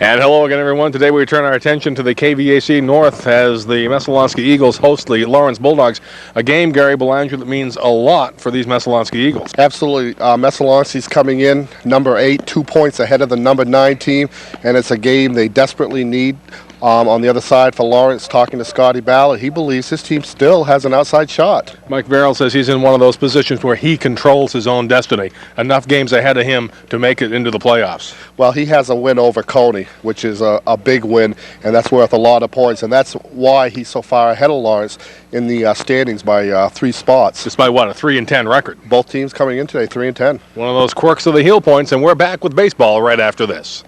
And hello again, everyone. Today we turn our attention to the KVAC North as the Messalonskee Eagles host the Lawrence Bulldogs. A game, Gary Belanger, that means a lot for these Messalonskee Eagles. Absolutely. Messalonskee's coming in number 8, 2 points ahead of the number 9 team, and it's a game they desperately need. On the other side for Lawrence, talking to Scotty Ballard, he believes his team still has an outside shot. Mike Verrill says he's in one of those positions where he controls his own destiny. Enough games ahead of him to make it into the playoffs. Well, he has a win over Coney, which is a big win, and that's worth a lot of points, and that's why he's so far ahead of Lawrence in the standings by 3 spots. Just by what, a 3-10 record? Both teams coming in today, 3-10. One of those quirks of the heel points, and we're back with baseball right after this.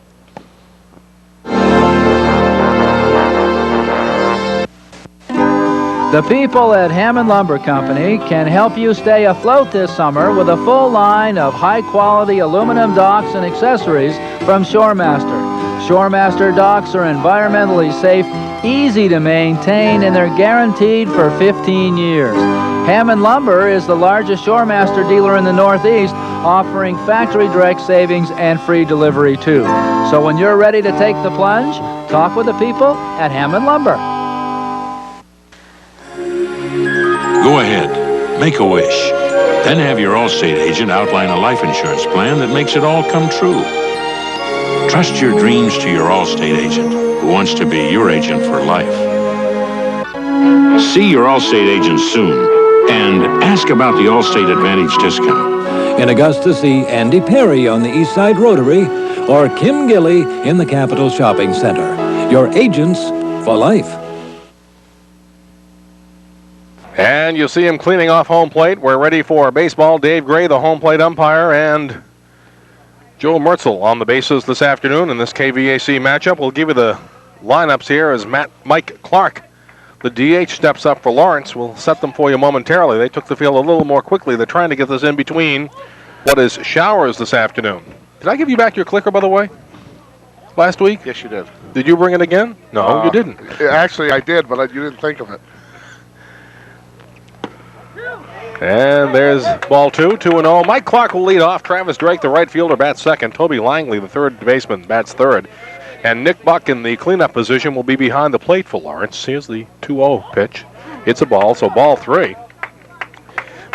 The people at Hammond Lumber Company can help you stay afloat this summer with a full line of high-quality aluminum docks and accessories from ShoreMaster. ShoreMaster docks are environmentally safe, easy to maintain, and they're guaranteed for 15 years. Hammond Lumber is the largest ShoreMaster dealer in the Northeast, offering factory direct savings and free delivery too. So when you're ready to take the plunge, talk with the people at Hammond Lumber. Go ahead, make a wish. Then have your Allstate agent outline a life insurance plan that makes it all come true. Trust your dreams to your Allstate agent, who wants to be your agent for life. See your Allstate agent soon, and ask about the Allstate Advantage discount. In Augusta, see Andy Perry on the East Side Rotary or Kim Gilly in the Capitol Shopping Center. Your agents for life. And you'll see him cleaning off home plate. We're ready for baseball. Dave Gray, the home plate umpire, and Joe Mertzel on the bases this afternoon in this KVAC matchup. We'll give you the lineups here as Mike Clark, the DH, steps up for Lawrence. We'll set them for you momentarily. They took the field a little more quickly. They're trying to get this in between what is showers this afternoon. Did I give you back your clicker, by the way, last week? Yes, you did. Did you bring it again? No, you didn't. Actually, I did, but you didn't think of it. And there's ball 2-0. Mike Clark will lead off. Travis Drake, the right fielder, bats second. Toby Langley, the third baseman, bats third. And Nick Buck in the cleanup position will be behind the plate for Lawrence. Here's the 2-0 pitch. It's a ball, so ball 3.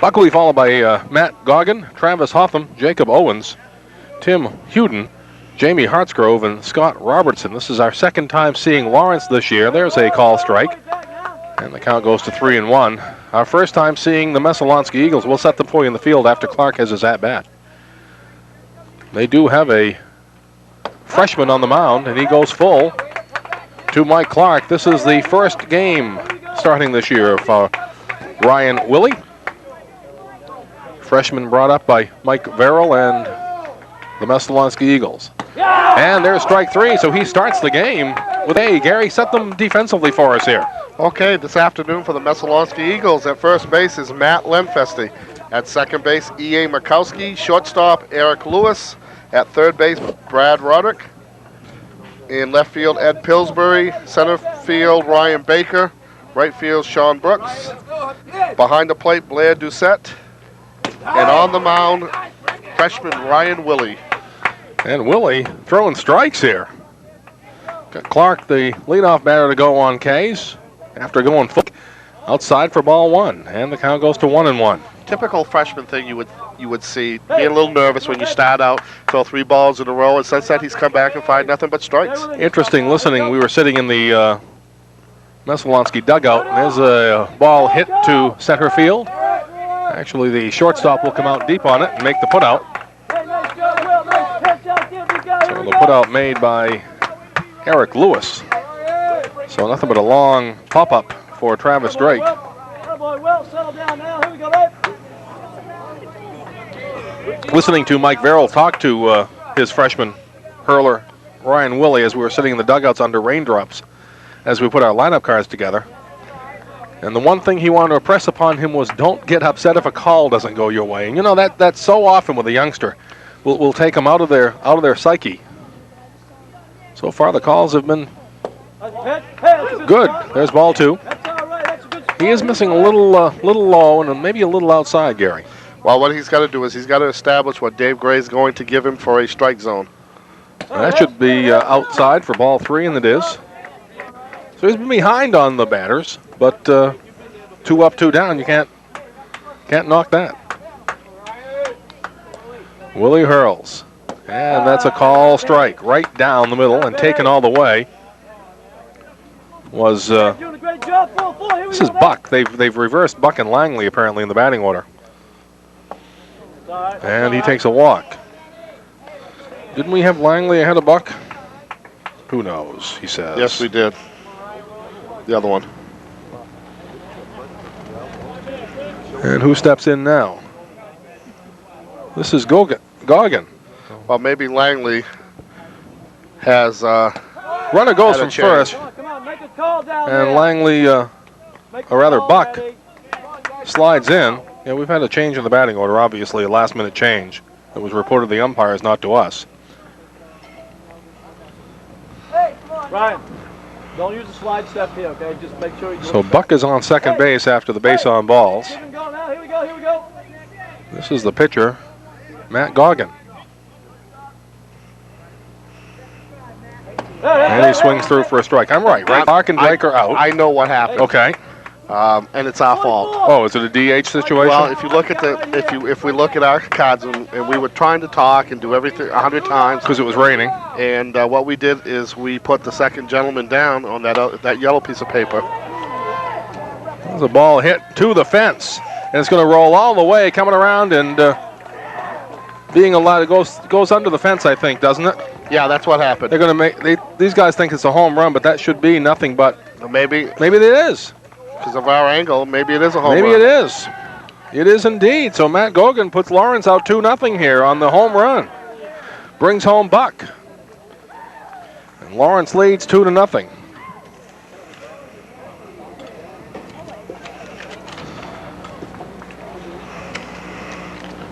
Buck will be followed by Matt Goggin, Travis Hotham, Jacob Owens, Tim Huden, Jamie Hartsgrove, and Scott Robertson. This is our second time seeing Lawrence this year. There's a call strike. And the count goes to 3-1. Our first time seeing the Messalonskee Eagles. We'll set them for you in the field after Clark has his at-bat. They do have a freshman on the mound, and he goes full to Mike Clark. This is the first game starting this year for Ryan Willie. Freshman brought up by Mike Verrill and the Messalonskee Eagles. And there's strike 3, so he starts the game with A. Gary, set them defensively for us here. Okay, this afternoon for the Messalonskee Eagles, at first base is Matt Lenfesty. At second base, E.A. Murkowski. Shortstop, Eric Lewis. At third base, Brad Roderick. In left field, Ed Pillsbury. Center field, Ryan Baker. Right field, Sean Brooks. Behind the plate, Blair Doucette. And on the mound, freshman Ryan Willie. And Willie throwing strikes here. Got Clark, the leadoff batter, to go on K's after going full outside for ball 1. And the count goes to 1-1. Typical freshman thing you would see. Being a little nervous when you start out, throw 3 balls in a row. And since that, he's come back and find nothing but strikes. Interesting listening. We were sitting in the Messalonskee dugout, and there's a ball hit to center field. Actually, the shortstop will come out deep on it and make the putout. So the putout made by Eric Lewis. So nothing but a long pop-up for Travis Drake. Listening to Mike Verrill talk to his freshman hurler, Ryan Willie, as we were sitting in the dugouts under raindrops as we put our lineup cards together. And the one thing he wanted to impress upon him was don't get upset if a call doesn't go your way. And you know, that's so often with a youngster. We'll take them out of their psyche. So far the calls have been good. There's ball 2. He is missing a little low and maybe a little outside, Gary. Well, what he's got to do is he's got to establish what Dave Gray is going to give him for a strike zone. That should be outside for ball 3, and it is. So he's been behind on the batters, but 2 up, 2 down. You can't knock that. Willie hurls, and that's a call strike right down the middle and taken all the way. Was this is Buck? They've reversed Buck and Langley apparently in the batting order, and he takes a walk. Didn't we have Langley ahead of Buck? Who knows, he says. Yes, we did. The other one. And who steps in now? This is Goggin. Well, maybe Langley has Runner goes had a from change. first, and Langley, or rather Buck, slides in. Yeah, we've had a change in the batting order, obviously a last-minute change. It was reported to the umpires, not to us. Ryan, don't use the slide step here, okay? Just make sure you So Buck is on second base after the base on balls. Here we go now, here we go, here we go. This is the pitcher, Matt Goggin. And he swings through for a strike. I'm right? Clark and Drake are out. I know what happened. Okay. And it's our fault. Oh, is it a DH situation? Well, if you look at if we look at our cards, and we were trying to talk and do everything 100 times, Because it was raining. and what we did is we put the second gentleman down on that yellow piece of paper. There's a ball hit to the fence, and it's going to roll all the way, coming around and being allowed. It goes under the fence, I think, doesn't it? Yeah, that's what happened. They're going to these guys think it's a home run, but that should be nothing but. Maybe Maybe it is. because of our angle, maybe it is a home Maybe run. it is. It is indeed. So Matt Goggin puts Lawrence out 2-0 here on the home run. Brings home Buck. And Lawrence leads 2-0.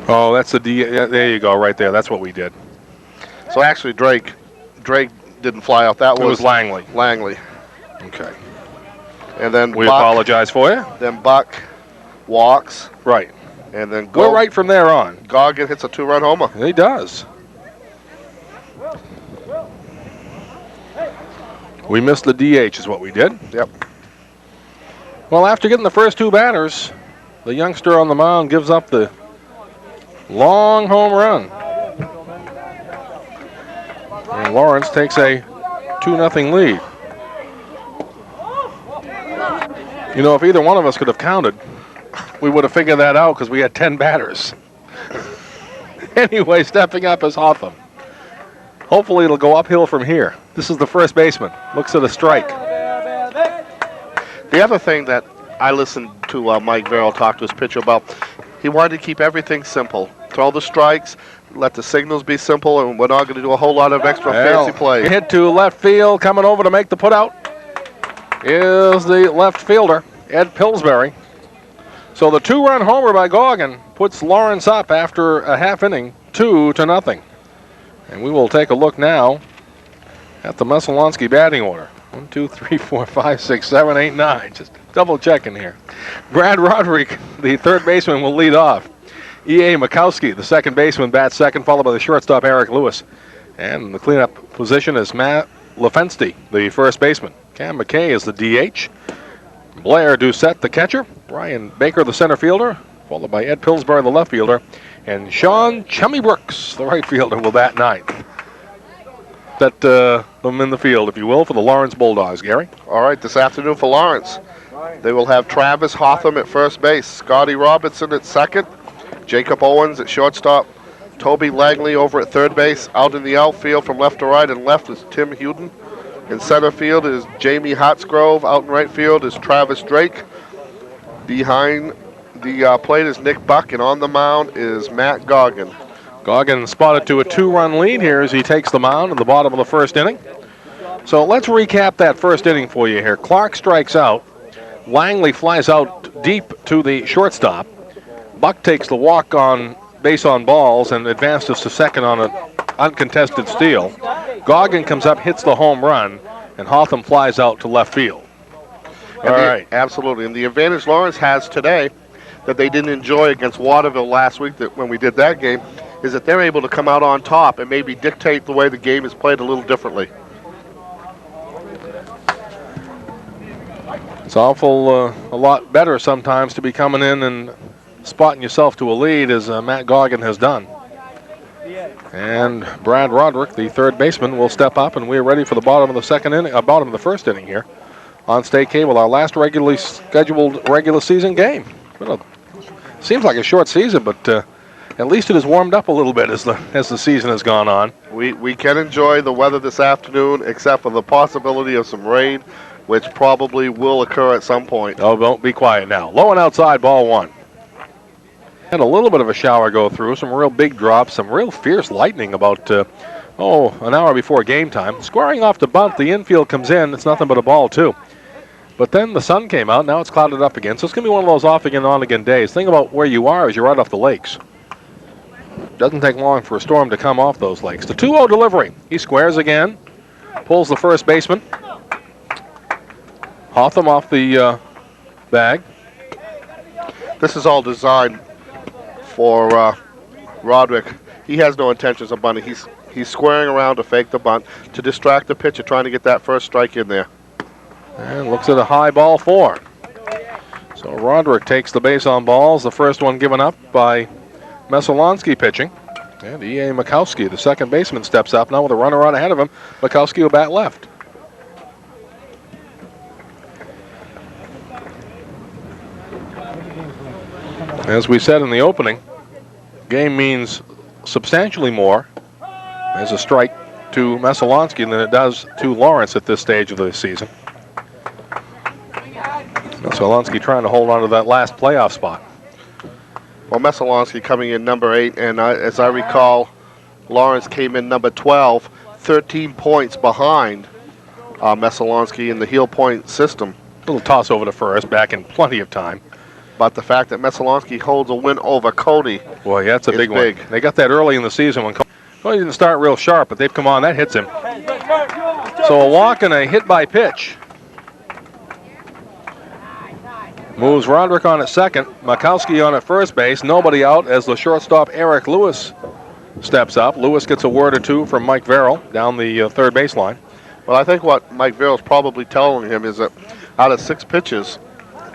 Oh, that's the D. Yeah, there you go, right there. That's what we did. So actually, Drake didn't fly out. That It was Langley. Langley. Okay. And then We Buck, apologize for you. Then Buck walks, Right. and then We're right from there on. Goggin hits a 2-run homer. He does. We missed the DH is what we did. Yep. Well, after getting the first 2 batters, the youngster on the mound gives up the long home run. And Lawrence takes a 2-0 lead. You know, if either one of us could have counted, we would have figured that out because we had 10 batters. Anyway, stepping up is Hotham. Hopefully it'll go uphill from here. This is the first baseman. Looks at a strike. The other thing that I listened to Mike Verrill talk to his pitcher about, he wanted to keep everything simple. Throw the strikes, let the signals be simple, and we're not going to do a whole lot of extra fancy plays. Hit to left field, coming over to make the putout is the left fielder, Ed Pillsbury. So the 2-run homer by Goggin puts Lawrence up after a half inning, 2-0. And we will take a look now at the Messalonski batting order. 1, 2, 3, 4, 5, 6, 7, 8, 9. Just double checking here. Brad Roderick, the third baseman, will lead off. E.A. Makowski, the second baseman, bats second, followed by the shortstop, Eric Lewis. And the cleanup position is Matt Lefenste, the first baseman. Cam McKay is the DH. Blair Doucette, the catcher. Brian Baker, the center fielder, followed by Ed Pillsbury, the left fielder. And Sean Chummy Brooks, the right fielder, will bat ninth. That them in the field, if you will, for the Lawrence Bulldogs, Gary. All right, this afternoon for Lawrence, they will have Travis Hotham at first base, Scotty Robertson at second, Jacob Owens at shortstop, Toby Langley over at third base. Out in the outfield from left to right and left is Tim Huden. In center field is Jamie Hotsgrove. Out in right field is Travis Drake. Behind the plate is Nick Buck, and on the mound is Matt Goggin. Goggin spotted to a 2-run lead here as he takes the mound in the bottom of the first inning. So let's recap that first inning for you here. Clark strikes out. Langley flies out deep to the shortstop. Buck takes the walk on base on balls and advances to second on an uncontested steal. Goggin comes up, hits the home run, and Hotham flies out to left field. All right. Absolutely. And the advantage Lawrence has today that they didn't enjoy against Waterville last week when we did that game is that they're able to come out on top and maybe dictate the way the game is played a little differently. It's awful a lot better sometimes to be coming in and spotting yourself to a lead, as Matt Goggin has done. And Brad Roderick, the third baseman, will step up, and we're ready for the bottom of the bottom of the first inning here on State Cable, our last regularly scheduled regular season game. Seems like a short season, but at least it has warmed up a little bit as the season has gone on. We can enjoy the weather this afternoon, except for the possibility of some rain, which probably will occur at some point. Oh, don't be quiet now. Low and outside, ball one. Had a little bit of a shower go through, some real big drops, some real fierce lightning about, an hour before game time. Squaring off the bunt, the infield comes in. It's nothing but a ball, too. But then the sun came out. Now it's clouded up again. So it's going to be one of those off-again, on-again days. Think about where you are as you're right off the lakes. Doesn't take long for a storm to come off those lakes. The 2-0 delivery. He squares again. Pulls the first baseman. Hotham off the bag. This is all designed for Roderick. He has no intentions of bunting. He's squaring around to fake the bunt, to distract the pitcher, trying to get that first strike in there. And looks at a high ball 4. So Roderick takes the base on balls. The first one given up by Mesolonsky pitching. And E.A. Makowski, the second baseman, steps up now with a runner out ahead of him. Makowski will bat left. As we said in the opening, game means substantially more as a strike to Mesolonsky than it does to Lawrence at this stage of the season. Mesolonsky trying to hold on to that last playoff spot. Well, Mesolonsky coming in number 8, and as I recall, Lawrence came in number 12, 13 points behind Mesolonsky in the heel point system. Little toss over to first, back in plenty of time. But the fact that Mesolonsky holds a win over Cody, boy, yeah, that's a big one. They got that early in the season when Cody didn't start real sharp, but they've come on. That hits him. So a walk and a hit by pitch. Moves Roderick on at second. Makowski on at first base. Nobody out as the shortstop Eric Lewis steps up. Lewis gets a word or two from Mike Verrill down the third baseline. Well, I think what Mike Verrill's probably telling him is that out of 6 pitches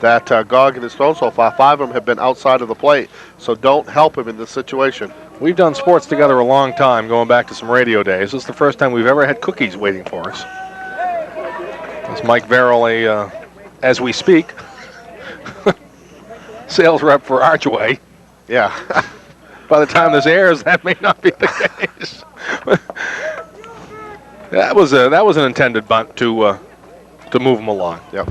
that Goggin has thrown so far, 5 of them have been outside of the plate. So don't help him in this situation. We've done sports together a long time, going back to some radio days. This is the first time we've ever had cookies waiting for us. It's Mike Verrill, as we speak, sales rep for Archway. Yeah. By the time this airs, that may not be the case. that was an intended bunt to move him along. Yep.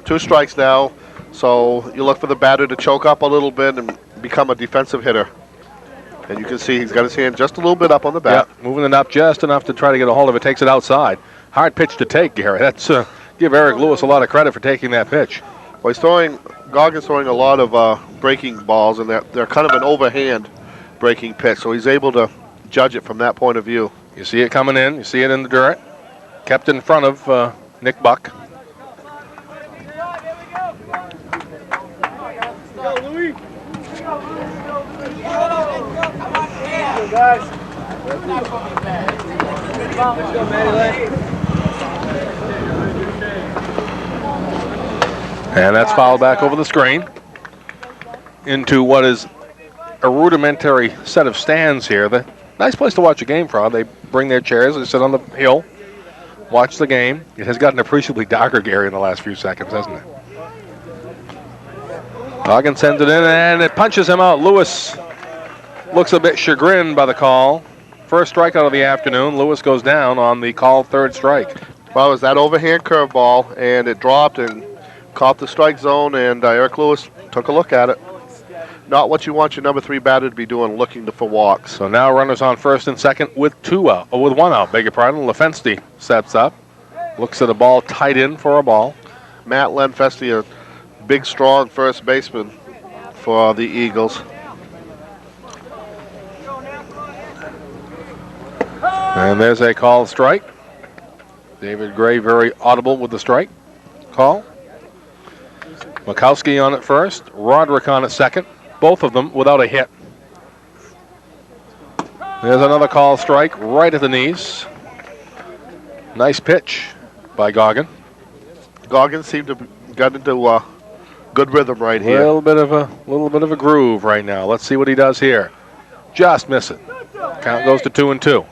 2 strikes now, so you look for the batter to choke up a little bit and become a defensive hitter. And you can see he's got his hand just a little bit up on the bat. Yep, moving it up just enough to try to get a hold of it. Takes it outside. Hard pitch to take, Gary. That's give Eric Lewis a lot of credit for taking that pitch. Well, Goggin's throwing a lot of breaking balls, and they're kind of an overhand breaking pitch, so he's able to judge it from that point of view. You see it coming in. You see it in the dirt. Kept in front of Nick Buck. And that's fouled back over the screen into what is a rudimentary set of stands here. The nice place to watch a game from. They bring their chairs, they sit on the hill, watch the game. It has gotten appreciably darker, Gary, in the last few seconds, hasn't it? Goggin sends it in, and it punches him out. Lewis looks a bit chagrined by the call. First strikeout of the afternoon. Lewis goes down on the called third strike. Well, it was that overhand curveball, and it dropped and caught the strike zone, and Eric Lewis took a look at it. Not what you want your number 3 batter to be doing, looking for walks. So now runners on first and second with 1 out. Beg your pardon. Lefenste steps up, looks at a ball tight in for a ball. Matt Lenfesti, a big, strong first baseman for the Eagles. And there's a called strike. David Gray very audible with the strike call. Makowski on at first, Roderick on at second, both of them without a hit. There's another call strike right at the knees. Nice pitch by Goggin. Goggins seemed to get into good rhythm right A here. little bit of a groove right now. Let's see what he does here. Just missing. Count goes to 2-2.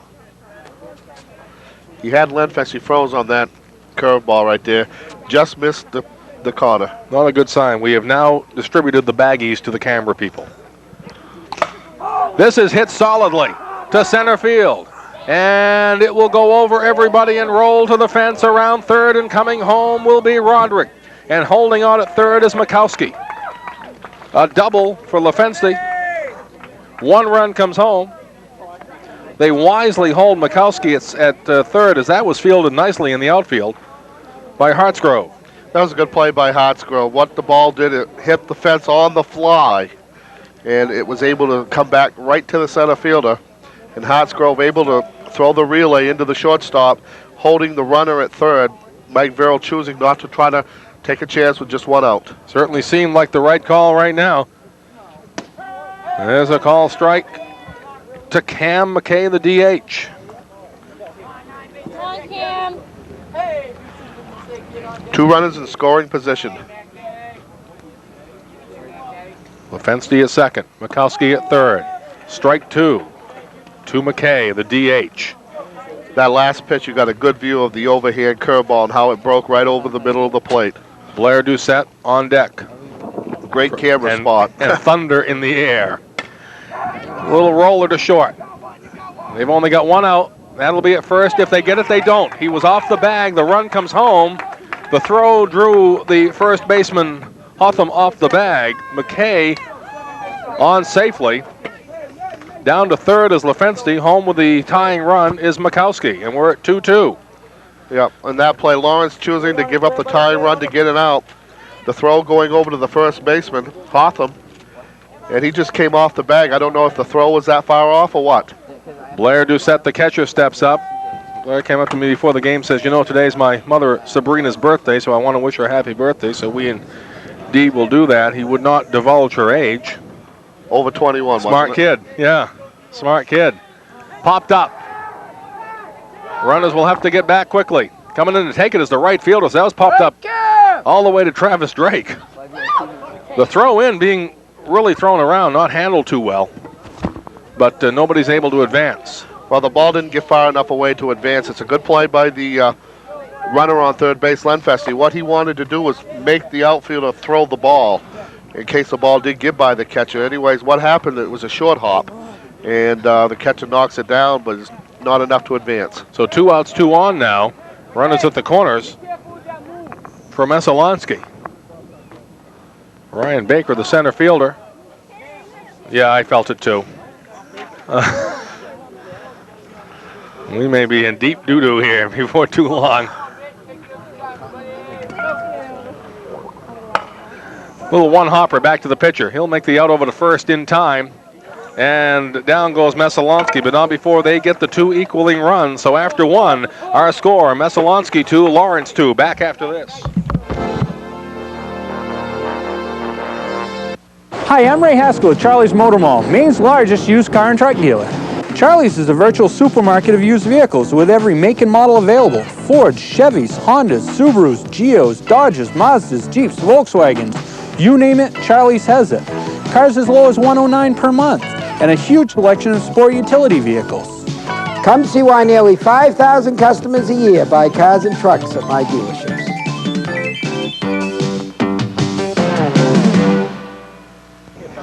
He had Lenfest. He froze on that curveball right there. Just missed the corner. Not a good sign. We have now distributed the baggies to the camera people. This is hit solidly to center field. And it will go over everybody and roll to the fence around third, and coming home will be Roderick. And holding on at third is Mikowski. A double for Lefenste. 1 run comes home. They wisely hold Mikowski at third, as that was fielded nicely in the outfield by Hartsgrove. That was a good play by Hartsgrove. What the ball did, it hit the fence on the fly, and it was able to come back right to the center fielder. And Hartsgrove able to throw the relay into the shortstop, holding the runner at third. Mike Verrill choosing not to try to take a chance with just 1 out. Certainly seemed like the right call right now. There's a call strike to Cam McKay, the DH. Come on, Cam. 2 runners in scoring position. Lefenste at second, Mikowski at third. Strike 2 to McKay, the DH. That last pitch, you got a good view of the overhand curveball and how it broke right over the middle of the plate. Blair Doucette on deck. Great camera and, spot. and thunder in the air. Little roller to short. They've only got 1 out. That'll be at first. If they get it, they don't. He was off the bag. The run comes home. The throw drew the first baseman Hotham off the bag. McKay on safely. Down to third is Lefenste. Home with the tying run is Mikowski, and we're at 2-2. Yep, and that play, Lawrence choosing to give up the tying run to get it out. The throw going over to the first baseman, Hotham, and he just came off the bag. I don't know if the throw was that far off or what. Blair Doucette, the catcher, steps up. Blair came up to me before the game, says, you know, today's my mother Sabrina's birthday, so I want to wish her a happy birthday, so we indeed will do that. He would not divulge her age. Over 21, Smart kid, yeah, smart kid. Popped up. Runners will have to get back quickly. Coming in to take it is the right fielder. So that was popped up all the way to Travis Drake. The throw in being really thrown around, not handled too well. But nobody's able to advance. Well, the ball didn't get far enough away to advance. It's a good play by the runner on third base, Lenfeste. What he wanted to do was make the outfielder throw the ball in case the ball did get by the catcher. Anyways, what happened, it was a short hop, and the catcher knocks it down, but it's not enough to advance. So 2 outs, 2 on now. Runners at the corners for Mesolonsky. Ryan Baker, the center fielder. Yeah, I felt it too. We may be in deep doo-doo here before too long. Little one-hopper back to the pitcher. He'll make the out over to first in time. And down goes Mesolonsky, but not before they get the 2 equaling runs. So after 1, our score, Mesolonsky 2, Lawrence 2. Back after this. Hi, I'm Ray Haskell at Charlie's Motor Mall, Maine's largest used car and truck dealer. Charlie's is a virtual supermarket of used vehicles with every make and model available. Fords, Chevys, Hondas, Subarus, Geos, Dodges, Mazdas, Jeeps, Volkswagens. You name it, Charlie's has it. Cars as low as $109 per month, and a huge selection of sport utility vehicles. Come see why nearly 5,000 customers a year buy cars and trucks at my dealerships.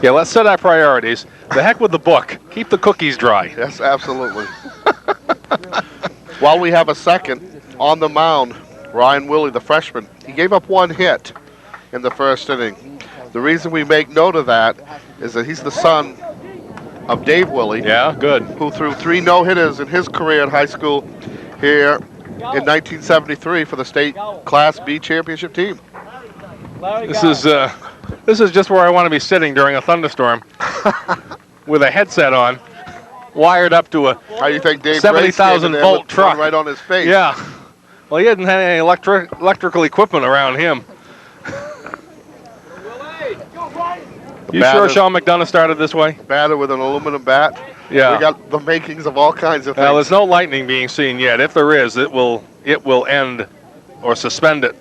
Yeah, let's set our priorities. The heck with the book. Keep the cookies dry. Yes, absolutely. While we have a second, on the mound, Ryan Willie, the freshman, he gave up 1 hit in the first inning. The reason we make note of that is that he's the son of Dave Willie. Yeah, good. Who threw 3 no-hitters in his career in high school here in 1973 for the state Class B championship team. This is just where I want to be sitting during a thunderstorm with a headset on, wired up to a How do you think Dave 70,000 volt truck right on his face? Yeah. Well, he hadn't had any electrical equipment around him. You sure Sean McDonough started this way? Batter with an aluminum bat. Yeah. We got the makings of all kinds of things. Well, there's no lightning being seen yet. If there is, it will end or suspend it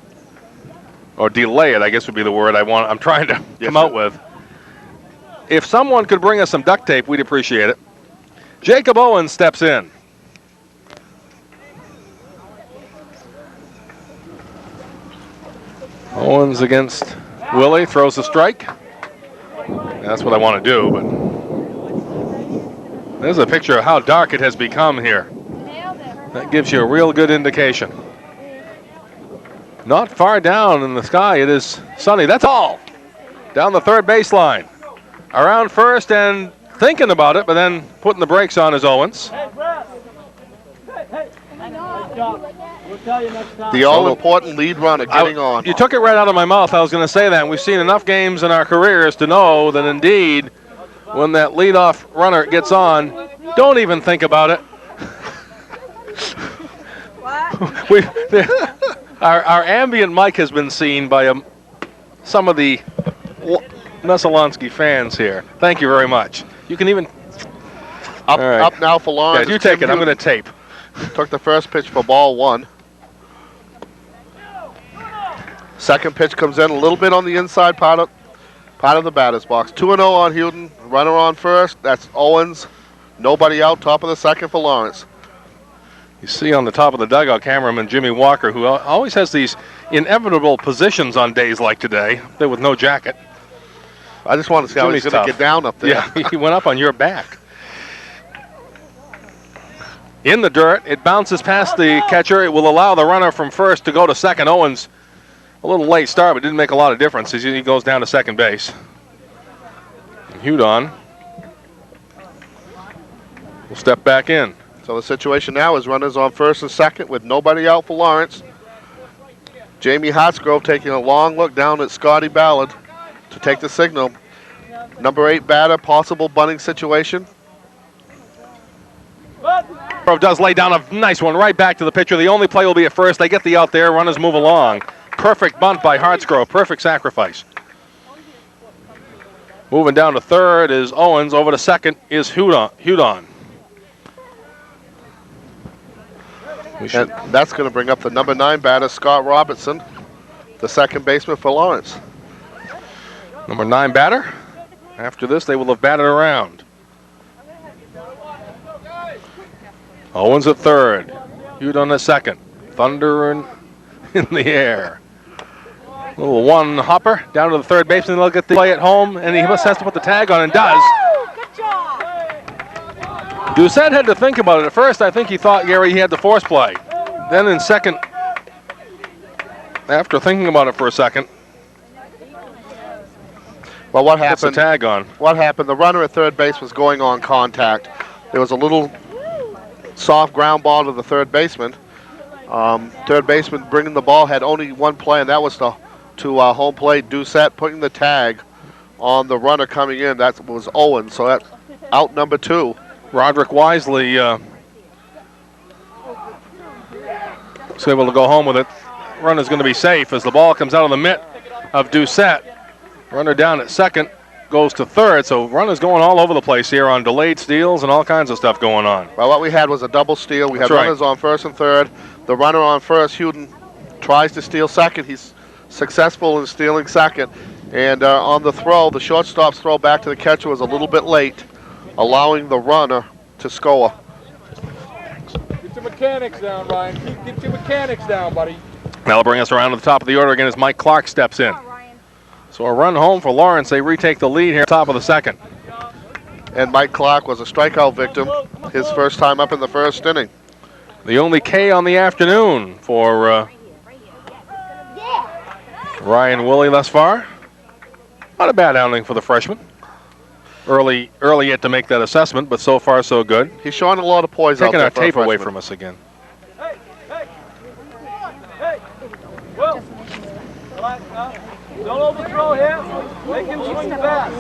or delay it, I guess would be the word I'm trying to come out with. If someone could bring us some duct tape, we'd appreciate it. Jacob Owens steps in. Owens against Willie, throws a strike. That's what I want to do, but there's a picture of how dark it has become here. That gives you a real good indication. Not far down in the sky, it is sunny. That's all. Down the third baseline. Around first and thinking about it, but then putting the brakes on is Owens. We'll tell you next time. The all-important lead runner getting on. You took it right out of my mouth. I was going to say that. We've seen enough games in our careers to know that indeed, when that leadoff runner gets on, don't even think about it. Our ambient mic has been seen by some of the Messalonsky fans here. Thank you very much. You can even... Up now for Lawrence. Yeah, you take it. I'm going to tape. Took the first pitch for ball 1. Second pitch comes in a little bit on the inside part of the batter's box. 2-0 on Houghton. Runner on first. That's Owens. Nobody out. Top of the second for Lawrence. You see on the top of the dugout cameraman Jimmy Walker, who always has these inevitable positions on days like today. There with no jacket. I just want to see how he's going to get down up there. Yeah, he went up on your back. In the dirt, it bounces past the catcher. It will allow the runner from first to go to second. Owens, a little late start, but didn't make a lot of difference as he goes down to second base. Hudon will step back in. So the situation now is runners on first and second with nobody out for Lawrence. Jamie Hartsgrove taking a long look down at Scotty Ballard to take the signal. Number 8 batter, possible bunting situation. Does lay down a nice one right back to the pitcher. The only play will be at first. They get the out there. Runners move along. Perfect bunt by Hartsgrove. Perfect sacrifice. Moving down to third is Owens. Over to second is Hudon. And that's going to bring up the number 9 batter, Scott Robertson, the second baseman for Lawrence. Number 9 batter. After this, they will have batted around. Owens at third. Hudon at second. Thunder in the air. Little one hopper down to the third baseman. They'll get the play at home, and he must has to put the tag on and does. Good job. Doucette had to think about it. At first, I think he thought Gary he had the force play. Then in second, after thinking about it for a second, well, what puts the happened? Tag on. What happened? The runner at third base was going on contact. There was a little soft ground ball to the third baseman. Third baseman bringing the ball had only one play, and that was to home plate. Doucette putting the tag on the runner coming in. That was Owens, so that's out number 2. Roderick Wisely was able to go home with it. Runner's going to be safe as the ball comes out of the mitt of Doucette. Runner down at second, goes to third, so runners going all over the place here on delayed steals and all kinds of stuff going on. Well, what we had was a double steal. We had runners on first and third. The runner on first, Houghton, tries to steal second. He's successful in stealing second. And on the throw, the shortstop's throw back to the catcher was a little bit late, allowing the runner to score. Get your mechanics down, Ryan. Get your mechanics down, buddy. That'll bring us around to the top of the order again as Mike Clark steps in. So a run home for Lawrence. They retake the lead here, top of the second. And Mike Clark was a strikeout victim his first time up in the first inning. The only K on the afternoon for Ryan Woolley thus far. Not a bad outing for the freshman. Early yet to make that assessment, but so far so good. He's showing a lot of poise out there. Taking our tape away freshman. from us again. Hey, Will. Don't overthrow here. Make him swing fast.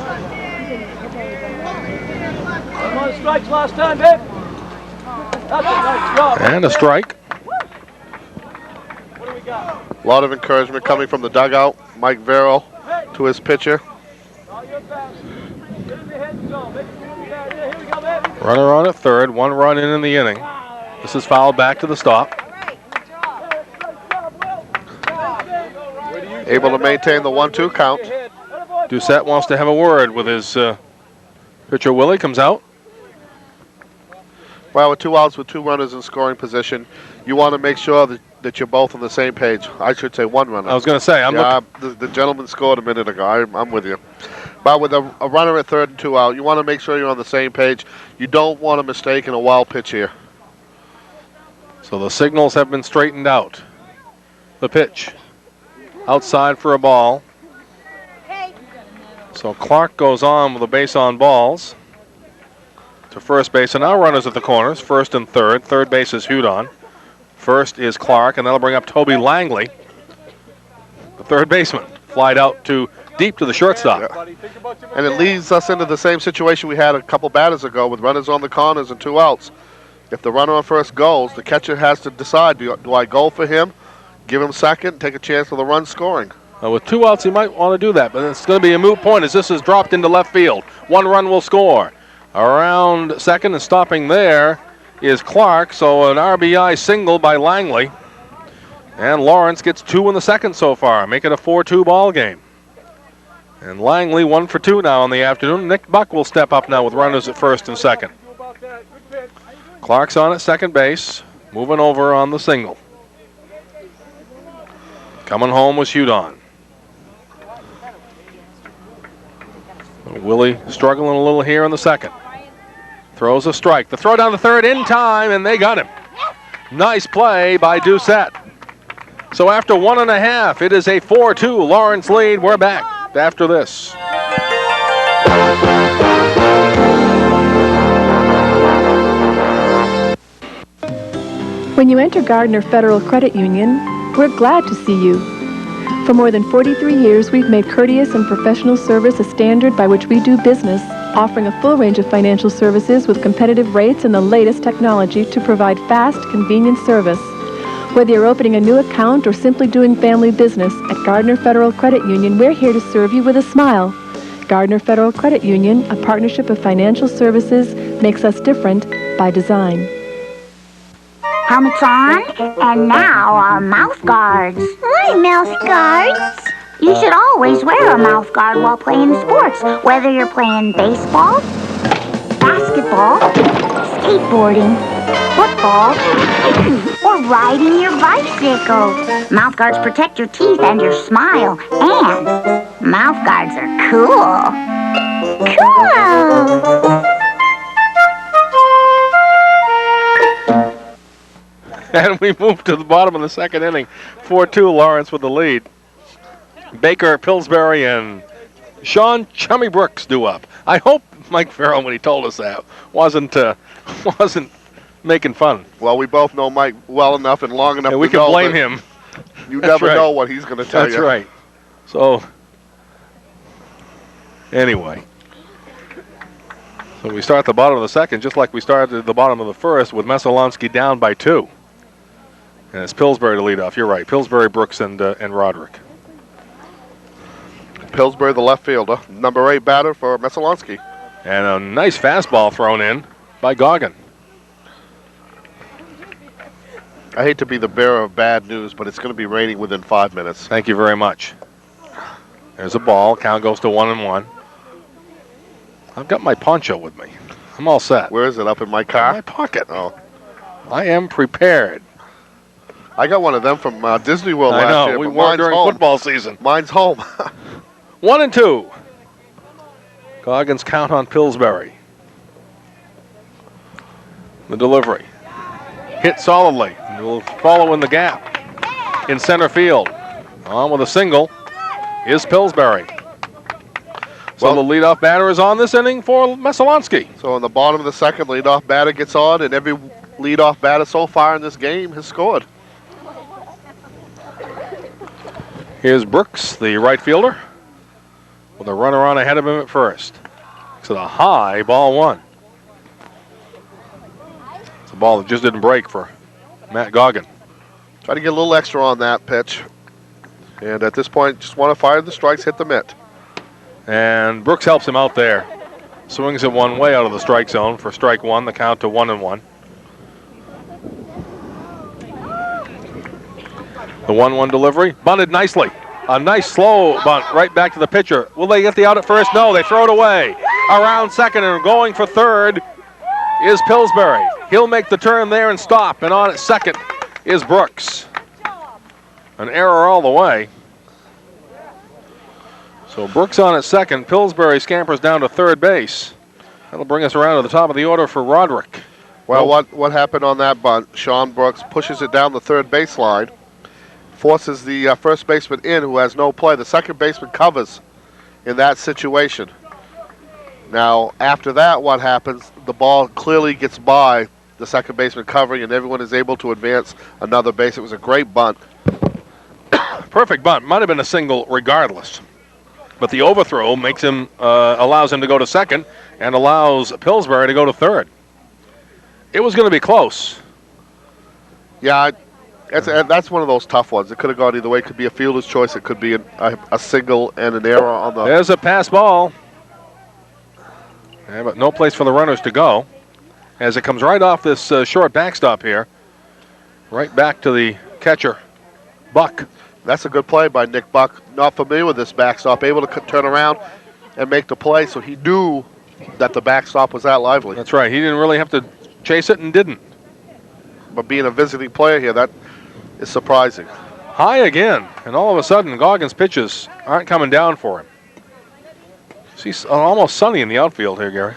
One of the strikes last time, babe. That's a nice job. And a strike. What do we got? A lot of encouragement coming from the dugout. Mike Vero to his pitcher. All your fast. Get in your head and go. Make it move. Here we go, baby. Runner on at third, 1 run in the inning. This is fouled back to the stop. Able to maintain the 1-2 count. Doucette wants to have a word with his pitcher. Willie comes out. Well, with 2 outs with 2 runners in scoring position, you want to make sure that you're both on the same page. I should say 1 runner. I was going to say, the gentleman scored a minute ago. I'm with you. But with a runner at third and 2 out, you want to make sure you're on the same page. You don't want a mistake in a wild pitch here. So the signals have been straightened out. The pitch. Outside for a ball. So Clark goes on with a base on balls to first base. And now runners at the corners, first and third. Third base is Hudon. First is Clark, and that'll bring up Toby Langley, the third baseman. Flied out to deep to the shortstop. Yeah. And it leads us into the same situation we had a couple batters ago with runners on the corners and 2 outs. If the runner on first goes, the catcher has to decide, do I go for him, give him second, take a chance of the run scoring? With 2 outs, he might want to do that, but it's going to be a moot point as this is dropped into left field. 1 run will score. Around second and stopping there is Clark, so an RBI single by Langley. And Lawrence gets 2 in the second so far, make it a 4-2 ball game. And Langley 1 for 2 now in the afternoon. Nick Buck will step up now with runners at first and second. Clark's on at second base, moving over on the single. Coming home was Hudon. Willie struggling a little here in the second. Throws a strike. The throw down the third in time, and they got him. Nice play by Doucette. So after 1.5, it is a 4-2 Lawrence lead. We're back after this. When you enter Gardner Federal Credit Union, we're glad to see you. For more than 43 years, we've made courteous and professional service a standard by which we do business, offering a full range of financial services with competitive rates and the latest technology to provide fast, convenient service. Whether you're opening a new account or simply doing family business, at Gardner Federal Credit Union, we're here to serve you with a smile. Gardner Federal Credit Union, a partnership of financial services, makes us different by design. Helmets on, and now our mouth guards. Why mouth guards? You should always wear a mouth guard while playing sports, whether you're playing baseball, basketball, skateboarding, football, or riding your bicycle. Mouth guards protect your teeth and your smile, and mouth guards are cool. Cool! And we move to the bottom of the second inning. 4-2 Lawrence with the lead. Baker, Pillsbury, and Sean Chummy Brooks due up. I hope Mike Farrell, when he told us that, wasn't making fun. Well, we both know Mike well enough and long enough and we to can know blame that him. You never know what he's going to tell you. That's right. So, anyway. So we start at the bottom of the second, just like we started at the bottom of the first, with Mesolonsky down by 2. And it's Pillsbury to lead off. You're right. Pillsbury, Brooks, and Roderick. Pillsbury, the left fielder, number 8 batter for Mesolonsky. And a nice fastball thrown in by Goggin. I hate to be the bearer of bad news, but it's going to be raining within 5 minutes. Thank you very much. There's a ball. Count goes to 1-1. I've got my poncho with me. I'm all set. Where is it? Up in my car? In my pocket. Oh. I am prepared. I got one of them from Disney World last year. I know. We wore during football season. Mine's home. 1-2. Goggins count on Pillsbury. The delivery. Hit solidly. Will follow in the gap. In center field. On with a single is Pillsbury. So the leadoff batter is on this inning for Mesolonsky. So in the bottom of the second, leadoff batter gets on, and every leadoff batter so far in this game has scored. Here's Brooks, the right fielder, with a runner on ahead of him at first. So the high ball 1. It's a ball that just didn't break for Matt Goggin. Try to get a little extra on that pitch. And at this point, just want to fire the strikes, hit the mitt. And Brooks helps him out there. Swings it one way out of the strike zone for strike one, the count to 1-1. The 1-1 delivery, bunted nicely. A nice slow bunt right back to the pitcher. Will they get the out at first? No, they throw it away. Around second and going for third is Pillsbury. He'll make the turn there and stop, and on at second is Brooks. An error all the way. So Brooks on at second. Pillsbury scampers down to third base. That'll bring us around to the top of the order for Roderick. Well, what happened on that bunt? Sean Brooks pushes it down the third baseline, forces the first baseman in, who has no play. The second baseman covers in that situation. Now, after that, what happens? The ball clearly gets by the second baseman covering, and everyone is able to advance another base. It was a great bunt. Perfect bunt. Might have been a single regardless. But the overthrow makes him, allows him to go to second and allows Pillsbury to go to third. It was going to be close. Yeah, that's one of those tough ones. It could have gone either way. It could be a fielder's choice. It could be a single and an error on the... There's a pass ball. Yeah, but no place for the runners to go as it comes right off this short backstop here. Right back to the catcher, Buck. That's a good play by Nick Buck. Not familiar with this backstop. Able to turn around and make the play, so he knew that the backstop was that lively. That's right. He didn't really have to chase it and didn't. But being a visiting player here, that is surprising. High again, and all of a sudden Goggins' pitches aren't coming down for him. He's almost sunny in the outfield here, Gary.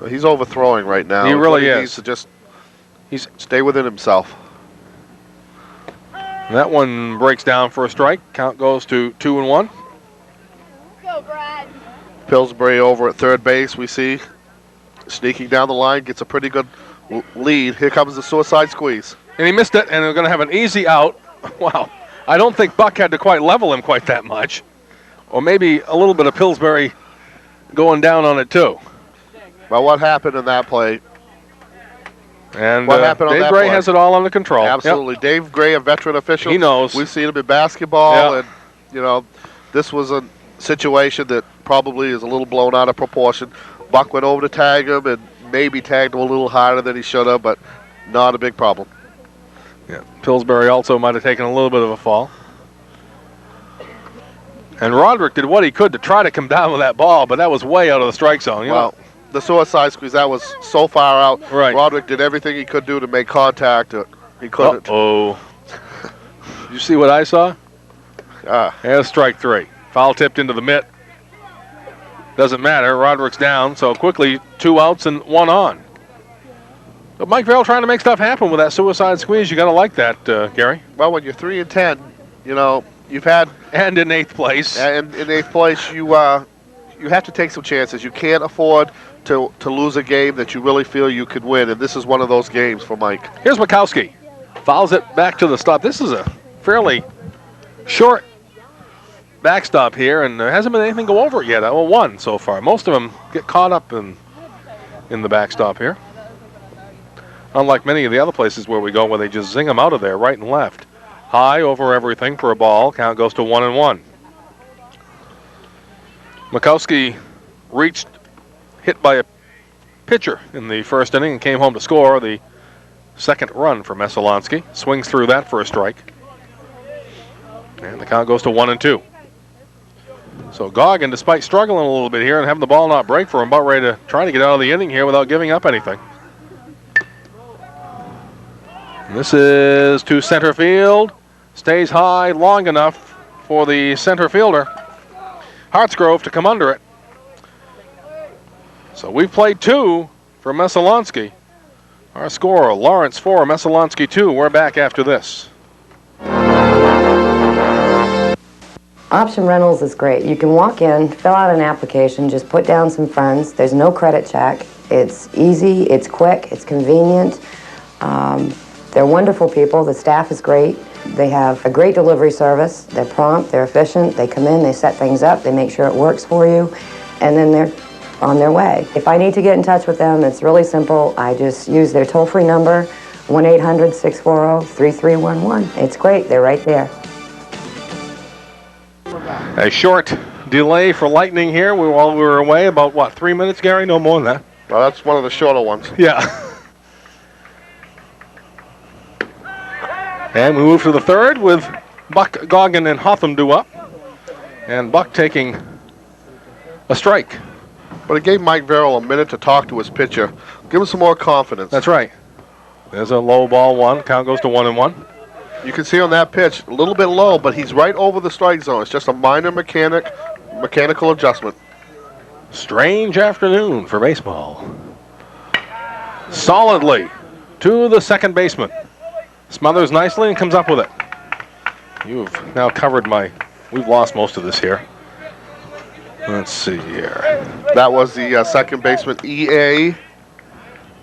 He's overthrowing right now. He really is. He needs to just stay within himself. That one breaks down for a strike. Count goes to 2-1. Go, Brad. Pillsbury over at third base, we see. Sneaking down the line, gets a pretty good lead. Here comes the suicide squeeze. And he missed it, and they're going to have an easy out. Wow. I don't think Buck had to quite level him quite that much. Or maybe a little bit of Pillsbury going down on it, too. Well, what happened in that play? And what happened on Dave that Gray play? has it all under control. Absolutely. Yep. Dave Gray, a veteran official. He knows. We've seen him in basketball, Yep. and, this was a situation that probably is a little blown out of proportion. Buck went over to tag him and maybe tagged him a little harder than he should have, but not a big problem. Yeah. Pillsbury also might have taken a little bit of a fall. And Roderick did what he could to try to come down with that ball, but that was way out of the strike zone. Well, the suicide squeeze, that was so far out. Right. Roderick did everything he could do to make contact. He couldn't. Uh-oh. You see what I saw? There's strike three. Foul tipped into the mitt. Doesn't matter. Roderick's down, so quickly 2 outs and 1 on. But Mike Farrell trying to make stuff happen with that suicide squeeze. You got to like that, Gary. Well, when you're 3-10, you've had... And in 8th place. And in 8th place, you have to take some chances. You can't afford to lose a game that you really feel you could win, and this is one of those games for Mike. Here's Mikowski. Fouls it back to the stop. This is a fairly short backstop here, and there hasn't been anything go over it yet. Well, one so far. Most of them get caught up in the backstop here. Unlike many of the other places where we go where they just zing them out of there right and left. High over everything for a ball. Count goes to 1-1. Mikowski hit by a pitcher in the first inning and came home to score the second run for Messalonsky. Swings through that for a strike. And the count goes to 1-2. So Goggin, despite struggling a little bit here and having the ball not break for him, about ready to try to get out of the inning here without giving up anything. And this is to center field. Stays high long enough for the center fielder, Hartsgrove, to come under it. So we've played 2 for Messalonsky. Our score, Lawrence 4, Messalonsky 2. We're back after this. Option Rentals is great. You can walk in, fill out an application, just put down some funds. There's no credit check. It's easy, it's quick, it's convenient. They're wonderful people. The staff is great. They have a great delivery service. They're prompt, they're efficient. They come in, they set things up, they make sure it works for you, and then they're on their way. If I need to get in touch with them, it's really simple. I just use their toll-free number, 1-800-640-3311. It's great. They're right there. A short delay for Lightning here while we were away. About, what, 3 minutes, Gary? No more than that. Well, that's one of the shorter ones. Yeah. And we move to the third with Buck Goggin and Hotham due up. And Buck taking a strike. But it gave Mike Verrill a minute to talk to his pitcher. Give him some more confidence. That's right. There's a low ball one. Count goes to 1-1. You can see on that pitch, a little bit low, but he's right over the strike zone. It's just a minor mechanical adjustment. Strange afternoon for baseball. Solidly to the second baseman. Smothers nicely and comes up with it. You've now covered we've lost most of this here. Let's see here. That was the second baseman, E.A.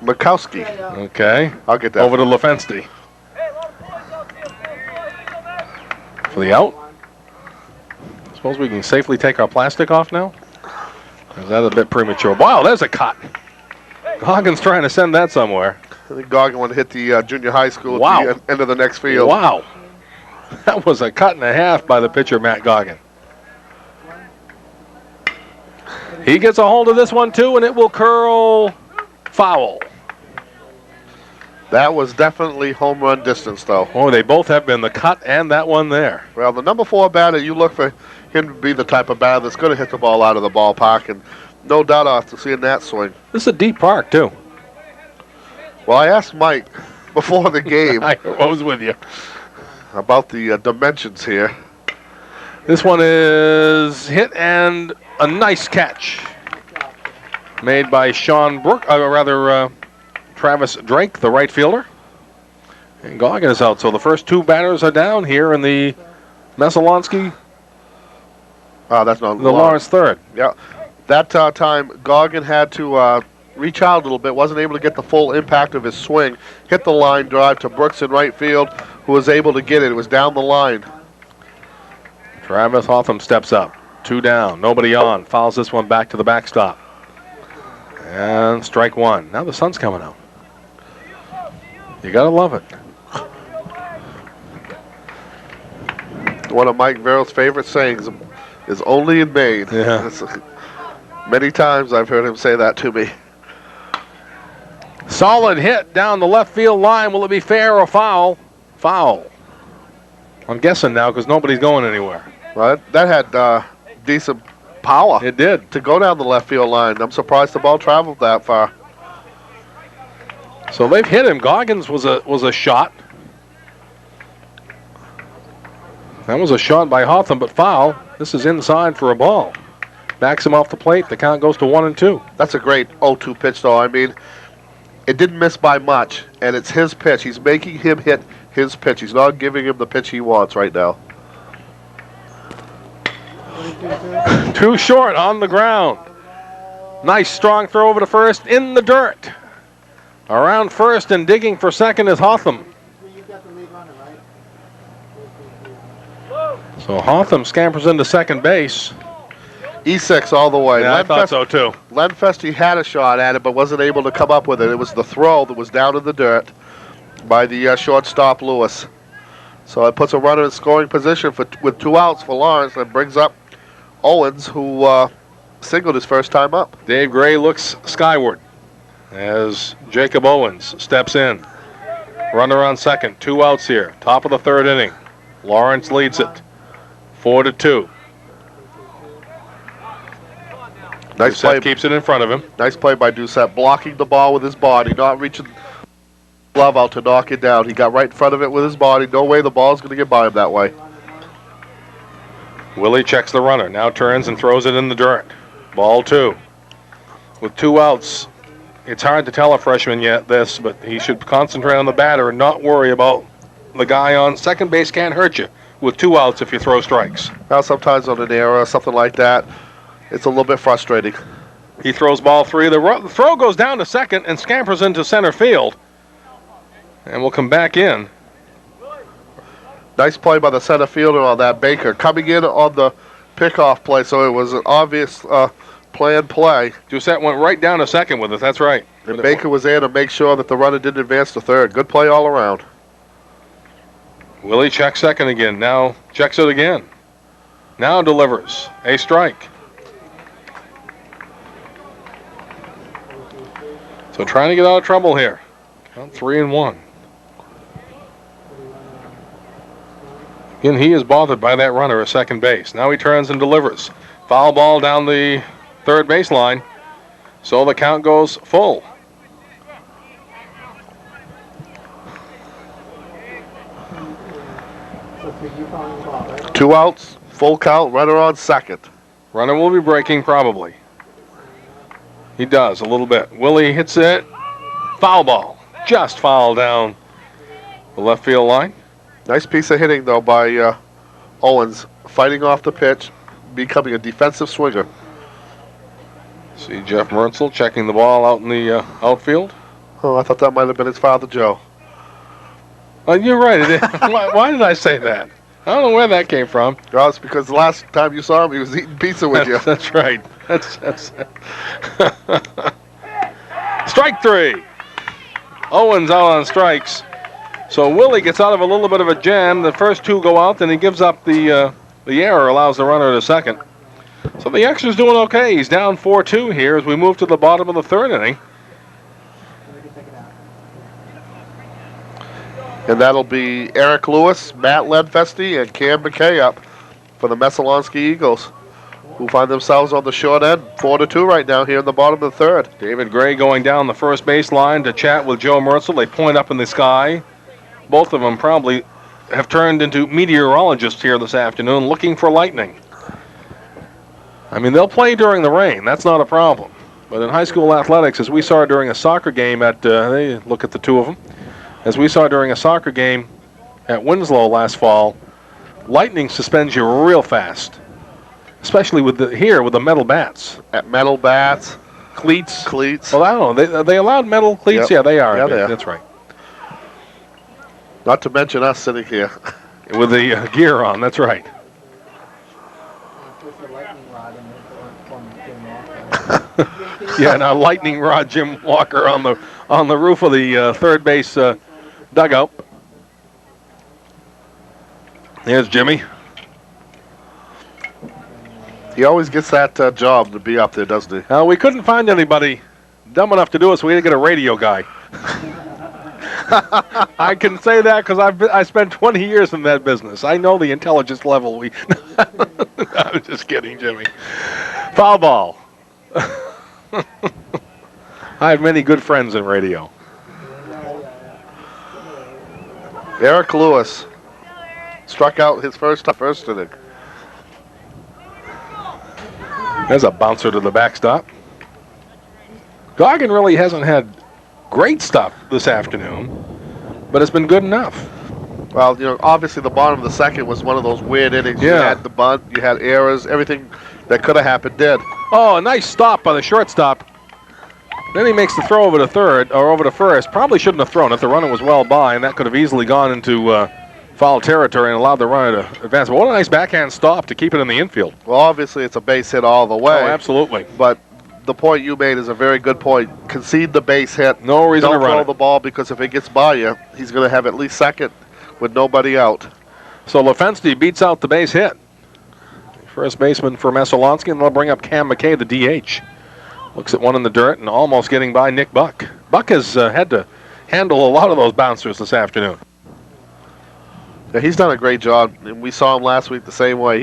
Makowski. Okay. I'll get that. Over to Lefenste. For the out. Suppose we can safely take our plastic off now? Or is that a bit premature? Wow, there's a cut. Goggins trying to send that somewhere. I think Goggin would hit the junior high school Wow. at the end of the next field. Wow. That was a cut and a half by the pitcher, Matt Goggin. He gets a hold of this one, too, and it will curl foul. That was definitely home run distance, though. Oh, they both have been, the cut and that one there. Well, the number 4 batter, you look for him to be the type of batter that's going to hit the ball out of the ballpark, and no doubt after seeing that swing. This is a deep park, too. Well, I asked Mike before the game. I was with you. About the dimensions here. This one is hit and a nice catch. Made by Travis Drake, the right fielder. And Goggin is out. So the first 2 batters are down here in the Mesalonsky. That's not the Lawrence third. Yeah. That time, Goggin had to reach out a little bit, wasn't able to get the full impact of his swing. Hit the line drive to Brooks in right field, who was able to get it. It was down the line. Travis Hotham steps up. 2 down, nobody on. Fouls this one back to the backstop. And strike 1. Now the sun's coming out. You gotta love it. One of Mike Verrill's favorite sayings is only in Maine. Yeah. Many times I've heard him say that to me. Solid hit down the left field line. Will it be fair or foul? Foul. I'm guessing now because nobody's going anywhere. Well, that had decent power. It did. To go down the left field line. I'm surprised the ball traveled that far. So they've hit him. Goggins was a shot. That was a shot by Hotham, but foul. This is inside for a ball. Backs him off the plate. The count goes to 1-2. That's a great 0-2 pitch, though. I mean, it didn't miss by much, and it's his pitch. He's making him hit his pitch. He's not giving him the pitch he wants right now. Too short on the ground. Nice strong throw over to first in the dirt. Around first and digging for second is Hotham. So Hotham scampers into second base. E6 all the way. Yeah, I thought so too. Lenfest had a shot at it, but wasn't able to come up with it. It was the throw that was down in the dirt by the shortstop Lewis. So it puts a runner in scoring position with 2 outs for Lawrence and brings up Owens, who singled his first time up. Dave Gray looks skyward as Jacob Owens steps in. Runner on second. 2 outs here. Top of the 3rd inning. Lawrence leads it 4-2. Nice play. Keeps it in front of him. Nice play by Doucette, blocking the ball with his body, not reaching glove out to knock it down. He got right in front of it with his body. No way the ball's going to get by him that way. Willie checks the runner. Now turns and throws it in the dirt. Ball 2. With 2 outs, it's hard to tell a freshman yet this, but he should concentrate on the batter and not worry about the guy on second base. Can't hurt you with 2 outs if you throw strikes. Now sometimes on an error or something like that, it's a little bit frustrating. He throws ball 3. The throw goes down to second and scampers into center field. And we'll come back in. Nice play by the center fielder on that, Baker. Coming in on the pickoff play, so it was an obvious planned play. Doucette went right down to second with it, that's right. And Baker was there to make sure that the runner didn't advance to third. Good play all around. Willie checks second again. Now checks it again. Now delivers. A strike. So trying to get out of trouble here. Count 3-1. Again, he is bothered by that runner at second base. Now he turns and delivers. Foul ball down the third baseline. So the count goes full. Two outs, full count, runner on second. Runner will be breaking probably. He does a little bit. Willie hits it. Foul ball. Just foul down the left field line. Nice piece of hitting, though, by Owens. Fighting off the pitch, becoming a defensive swinger. See Jeff Mertzel checking the ball out in the outfield. Oh, I thought that might have been his father, Joe. Oh, you're right. It is. Why did I say that? I don't know where that came from. Well, it's because the last time you saw him, he was eating pizza with you. That's right. That's Strike three. Owens out on strikes. So Willie gets out of a little bit of a jam. The first two go out, then he gives up the error, allows the runner to second. So the extra's doing okay. He's down 4-2 here as we move to the bottom of the third inning. And that'll be Eric Lewis, Matt Ledfesty, and Cam McKay up for the Messalonski Eagles, who find themselves on the short end, 4-2 right now here in the bottom of the third. David Gray going down the first baseline to chat with Joe Mertzel. They point up in the sky. Both of them probably have turned into meteorologists here this afternoon looking for lightning. I mean, they'll play during the rain. That's not a problem. But in high school athletics, as we saw during a soccer game at, look at the two of them, as we saw during a soccer game at Winslow last fall, lightning suspends you real fast, especially with the metal bats. At metal bats, cleats. Cleats. Well, I don't know. They allowed metal cleats? Yep. Yeah, they are. Yeah, they are. That's right. Not to mention us sitting here. With the gear on, that's right. Yeah, now lightning rod Jim Walker on the roof of the third base dugout. There's Jimmy. He always gets that job to be up there, doesn't he? We couldn't find anybody dumb enough to do it, so we had to get a radio guy. I can say that because I spent 20 years in that business. I know the intelligence level. I'm just kidding, Jimmy. Foul ball. I have many good friends in radio. Eric Lewis struck out his first inning. There's a bouncer to the backstop. Goggin really hasn't had great stuff this afternoon, but it's been good enough. Well, obviously the bottom of the second was one of those weird innings. Yeah. You had the bunt, you had errors, everything that could have happened did. Oh, a nice stop by the shortstop. Then he makes the throw over to third, or over to first. Probably shouldn't have thrown it. The runner was well by, and that could have easily gone into foul territory and allowed the runner to advance. But what a nice backhand stop to keep it in the infield. Well, obviously it's a base hit all the way. Oh, absolutely. But the point you made is a very good point. Concede the base hit. No reason to Don't run throw it. the ball, because if it gets by you, he's going to have at least second with nobody out. So Lefensky beats out the base hit. First baseman for Messalonski, and they'll bring up Cam McKay, the DH. Looks at one in the dirt and almost getting by Nick Buck. Buck has had to handle a lot of those bouncers this afternoon. Yeah, he's done a great job, and we saw him last week the same way.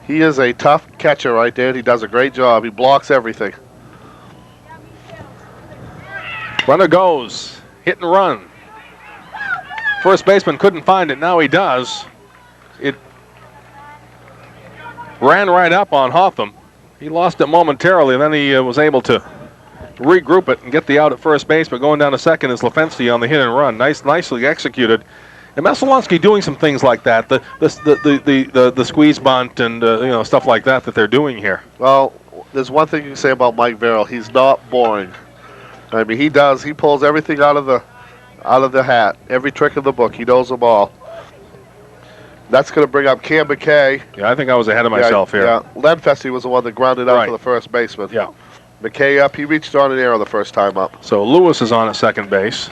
He is a tough catcher right there, and he does a great job. He blocks everything. Runner goes. Hit and run. First baseman couldn't find it. Now he does. It ran right up on Hotham. He lost it momentarily, and then he was able to regroup it and get the out at first base. But going down to second is Lefensky on the hit and run. Nicely executed. And Messalonski doing some things like that, the squeeze bunt and stuff like that they're doing here. Well, there's one thing you can say about Mike Verrill. He's not boring. I mean, he pulls everything out of the hat. Every trick of the book, he knows them all. That's going to bring up Cam McKay. Yeah, I think I was ahead of myself here. Yeah, Ledfesty was the one that grounded out for the first baseman. Yeah. McKay up. He reached on an error the first time up. So Lewis is on at second base.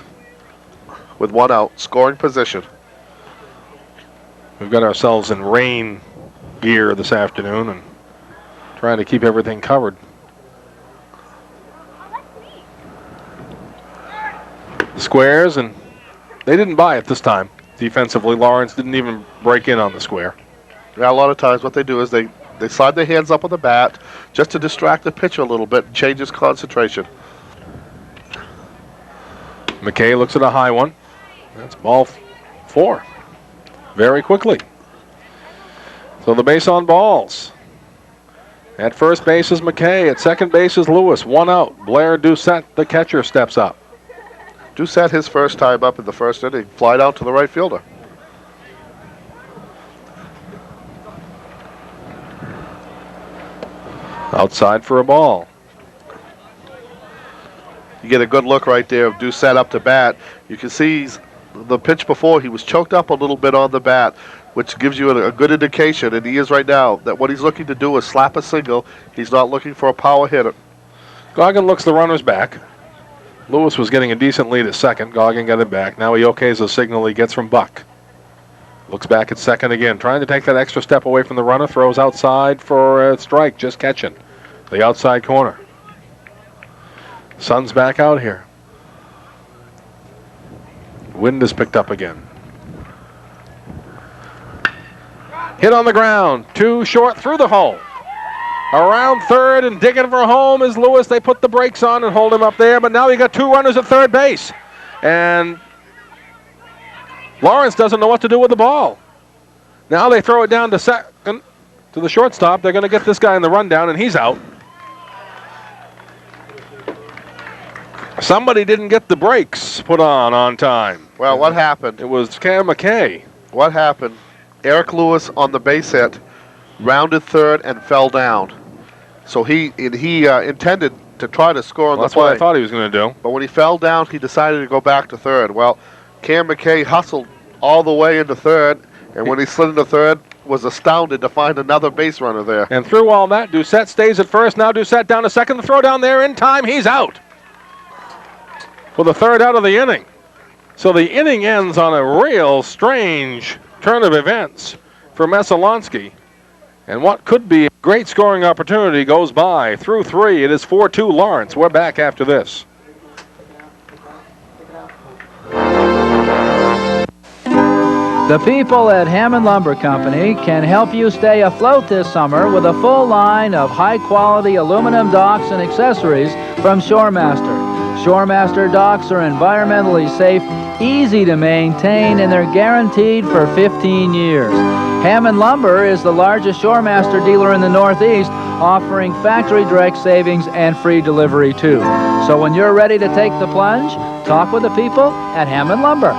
With one out, scoring position. We've got ourselves in rain gear this afternoon and trying to keep everything covered. Squares, and they didn't buy it this time. Defensively, Lawrence didn't even break in on the square. Yeah, a lot of times what they do is they slide their hands up on the bat just to distract the pitcher a little bit and change his concentration. McKay looks at a high one. That's ball 4. Very quickly. So the base on balls. At first base is McKay. At second base is Lewis. 1 out. Blair Doucette, the catcher, steps up. Doucette, his first time up in the first inning, flied out to the right fielder. Outside for a ball. You get a good look right there of Doucette up to bat. You can see the pitch before, he was choked up a little bit on the bat, which gives you a good indication, and he is right now, that what he's looking to do is slap a single. He's not looking for a power hitter. Goggin looks the runners back. Lewis was getting a decent lead at second. Goggin got it back. Now he okays a signal he gets from Buck. Looks back at second again, trying to take that extra step away from the runner. Throws outside for a strike, just catching the outside corner. Sun's back out here. Wind is picked up again. Hit on the ground, too short, through the hole. Around third and digging for home is Lewis. They put the brakes on and hold him up there, but now you got 2 runners at third base. And Lawrence doesn't know what to do with the ball. Now they throw it down to second, to the shortstop. They're going to get this guy in the rundown, and he's out. Somebody didn't get the brakes put on time. Well, what happened? It was Cam McKay. What happened? Eric Lewis on the base hit rounded third and fell down. So he intended to try to score on the That's play. what I thought he was going to do. But when he fell down, he decided to go back to third. Well, Cam McKay hustled all the way into third, and when he slid into third, was astounded to find another base runner there. And through all that, Doucette stays at first. Now Doucette down to second. The throw down there in time. He's out for the third out of the inning. So the inning ends on a real strange turn of events for Messalonsky. And what could be a great scoring opportunity goes by. Through 3, it is 4-2 Lawrence. We're back after this. The people at Hammond Lumber Company can help you stay afloat this summer with a full line of high-quality aluminum docks and accessories from ShoreMaster. ShoreMaster docks are environmentally safe, easy to maintain, and they're guaranteed for 15 years. Hammond Lumber is the largest ShoreMaster dealer in the Northeast, offering factory direct savings and free delivery too. So when you're ready to take the plunge, talk with the people at Hammond Lumber.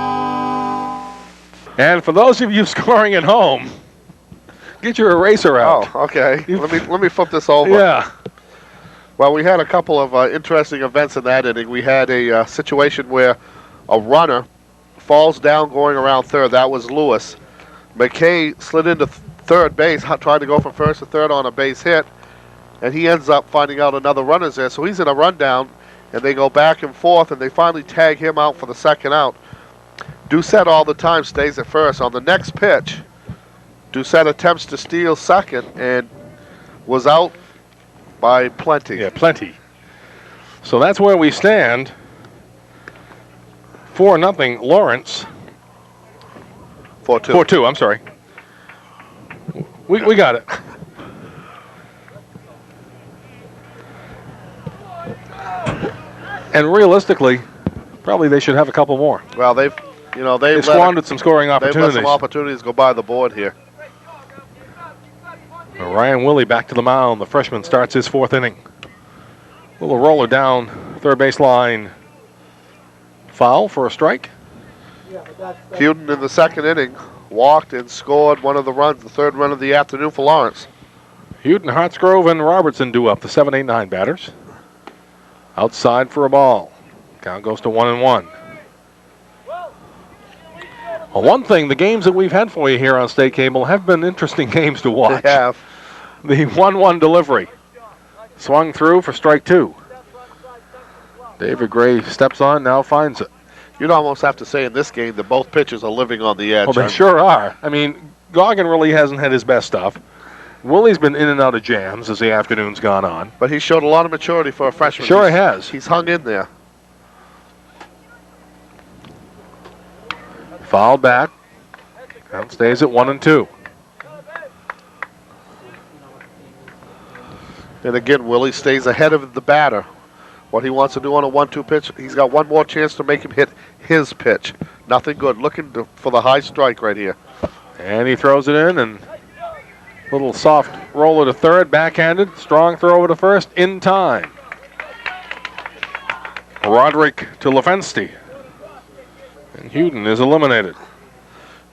And for those of you scoring at home, get your eraser out. Oh, okay. Let me flip this over. Yeah. Well, we had a couple of interesting events in that inning. We had a situation where a runner falls down going around third. That was Lewis. McKay slid into third base, trying to go from first to third on a base hit, and he ends up finding out another runner's there. So he's in a rundown, and they go back and forth, and they finally tag him out for the second out. Doucette all the time stays at first. On the next pitch, Doucette attempts to steal second and was out by plenty. Yeah, plenty. So that's where we stand. 4-0 Lawrence. 4-2. 4-2, I'm sorry. We got it. And realistically, probably they should have a couple more. Well, they've squandered some scoring opportunities. They've let some opportunities go by the board here. Ryan Willie back to the mound. The freshman starts his 4th inning. Little roller down third base line. Foul for a strike. Hewden in the second inning walked and scored one of the runs, the third run of the afternoon for Lawrence. Hewden, Hartsgrove, and Robertson do up the 7, 8, 9 batters. Outside for a ball. Count goes to 1-1. Well, one thing, the games that we've had for you here on State Cable have been interesting games to watch. They have. The 1-1 delivery. Swung through for strike 2. David Gray steps on, now finds it. You'd almost have to say in this game that both pitchers are living on the edge. Well, they sure are. I mean, Goggin really hasn't had his best stuff. Willie's been in and out of jams as the afternoon's gone on. But he showed a lot of maturity for a freshman. Sure he has. He's hung in there. Fouled back. Count stays at 1-2. And again, Willie stays ahead of the batter. What he wants to do on a 1-2 pitch, he's got one more chance to make him hit his pitch. Nothing good. Looking for the high strike right here. And he throws it in, and little soft roller to third, backhanded, strong throw over to first, in time. Roderick to Lefenste. And Huden is eliminated.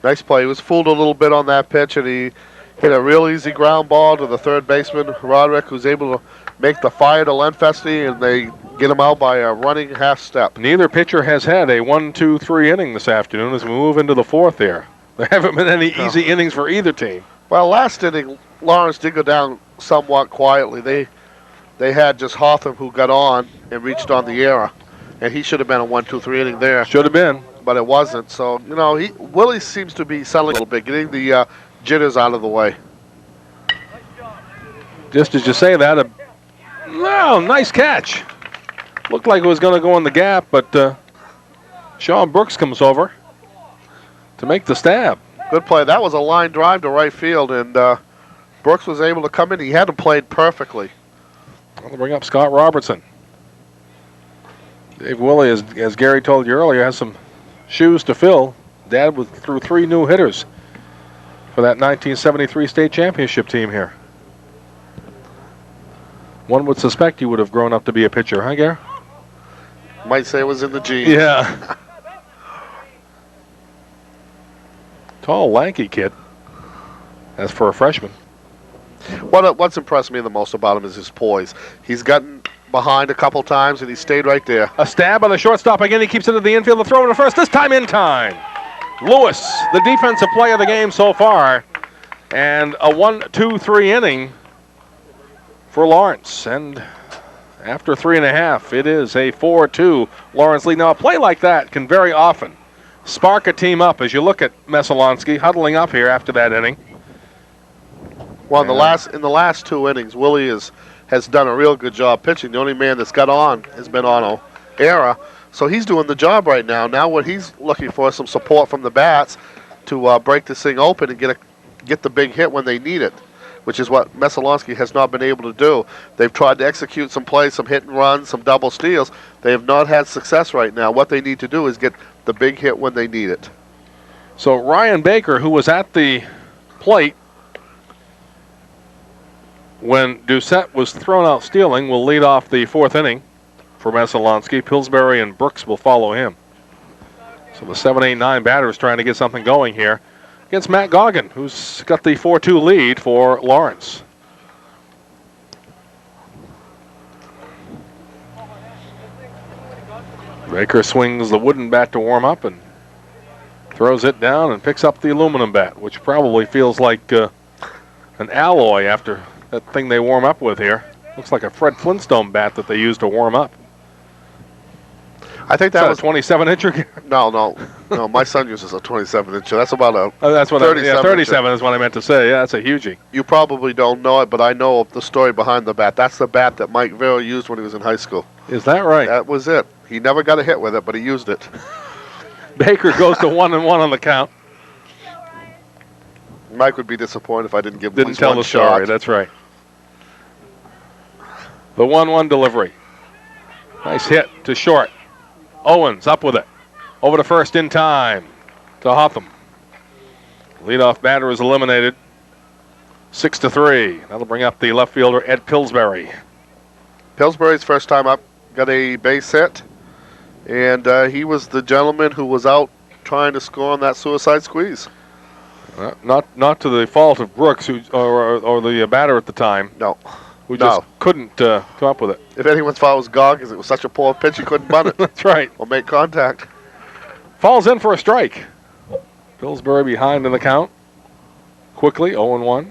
Nice play. He was fooled a little bit on that pitch, and he hit a real easy ground ball to the third baseman, Roderick, who's able to make the fire to Lenfesty, and they get him out by a running half step. Neither pitcher has had a 1-2-3 inning this afternoon as we move into the fourth here. There haven't been any easy innings for either team. Well, last inning, Lawrence did go down somewhat quietly. They had just Hotham who got on and reached on the error, and he should have been a 1-2-3 inning there. Should have been. But it wasn't. So, you know, Willie seems to be settling a little bit, getting the jitters out of the way. Just as you say that, nice catch. Looked like it was going to go in the gap, but Sean Brooks comes over to make the stab. Good play. That was a line drive to right field, and Brooks was able to come in. He hadn't played perfectly. I'll bring up Scott Robertson. Dave Willie, as Gary told you earlier, has some shoes to fill. Dad was through 3 new hitters for that 1973 state championship team here. One would suspect he would have grown up to be a pitcher, huh, Gary? Might say it was in the genes. Yeah. Tall, lanky kid. As for a freshman. What's impressed me the most about him is his poise. He's gotten behind a couple times, and he stayed right there. A stab on the shortstop again. He keeps it to the infield. The throw to first, this time in time. Lewis, the defensive play of the game so far. And a 1-2-3 inning for Lawrence. And after 3.5, it is a 4-2 Lawrence lead. Now, a play like that can very often spark a team up as you look at Mesalonsky huddling up here after that inning. Well, in the last 2 innings, Willie has done a real good job pitching. The only man that's got on has been Ono Era. So he's doing the job right now. Now what he's looking for is some support from the bats to break this thing open and get the big hit when they need it, which is what Mesalonsky has not been able to do. They've tried to execute some plays, some hit and runs, some double steals. They have not had success right now. What they need to do is get the big hit when they need it. So Ryan Baker, who was at the plate when Doucette was thrown out stealing, will lead off the 4th inning for Mesalonsky. Pillsbury and Brooks will follow him. So the 7-8-9 batter is trying to get something going here against Matt Goggin, who's got the 4-2 lead for Lawrence. Baker swings the wooden bat to warm up and throws it down and picks up the aluminum bat, which probably feels like an alloy after that thing they warm up with here. Looks like a Fred Flintstone bat that they use to warm up. I think that was a 27-incher. No. My son uses a 27-incher. That's about a. That's what 37 is what I meant to say. Yeah, that's a hugie. You probably don't know it, but I know the story behind the bat. That's the bat that Mike Vera used when he was in high school. Is that right? That was it. He never got a hit with it, but he used it. Baker goes to 1-1 on the count. Mike would be disappointed if I didn't give him Didn't tell the story. That's right. The 1-1 delivery. Nice hit to short. Owens up with it. Over to first in time to Hotham. Leadoff batter is eliminated. 6-3. That'll bring up the left fielder, Ed Pillsbury. Pillsbury's first time up got a base hit. And he was the gentleman who was out trying to score on that suicide squeeze. Not to the fault of Brooks or the batter at the time. No. Who just couldn't come up with it. If anyone's fault was Goggins, it was such a poor pitch he couldn't bunt it. That's right. Or make contact. Falls in for a strike. Pillsbury behind in the count. Quickly, 0-1.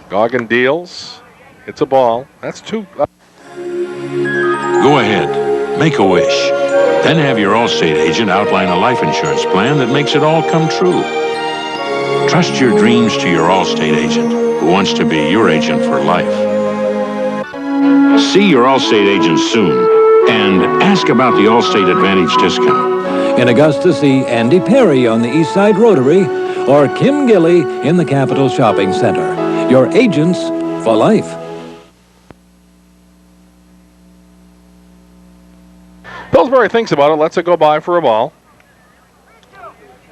Goggin deals. Hits a ball. That's 2. Go ahead. Make a wish. Then have your Allstate agent outline a life insurance plan that makes it all come true. Trust your dreams to your Allstate agent, who wants to be your agent for life. See your Allstate agent soon, and ask about the Allstate Advantage discount. In Augusta, see Andy Perry on the East Side Rotary or Kim Gilly in the Capitol Shopping Center. Your agents for life. Pillsbury thinks about it, lets it go by for a ball.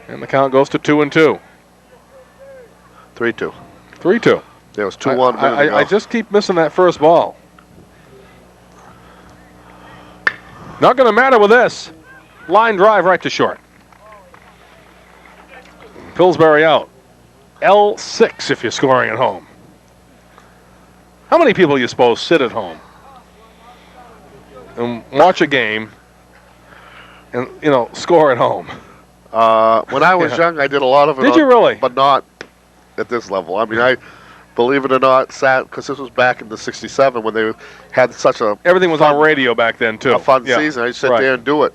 And the count goes to 2-2. 3-2. 3-2. There was 2-1. I just keep missing that first ball. Not going to matter with this. Line drive right to short. Pillsbury out. L6 if you're scoring at home. How many people you suppose sit at home and watch a game and, score at home? When I was young, I did a lot of it. Did you really? But not at this level. I mean, I, believe it or not, sat, because this was back in the 67 when they had such a... Everything was on radio back then, too. A fun season. I sit there and do it.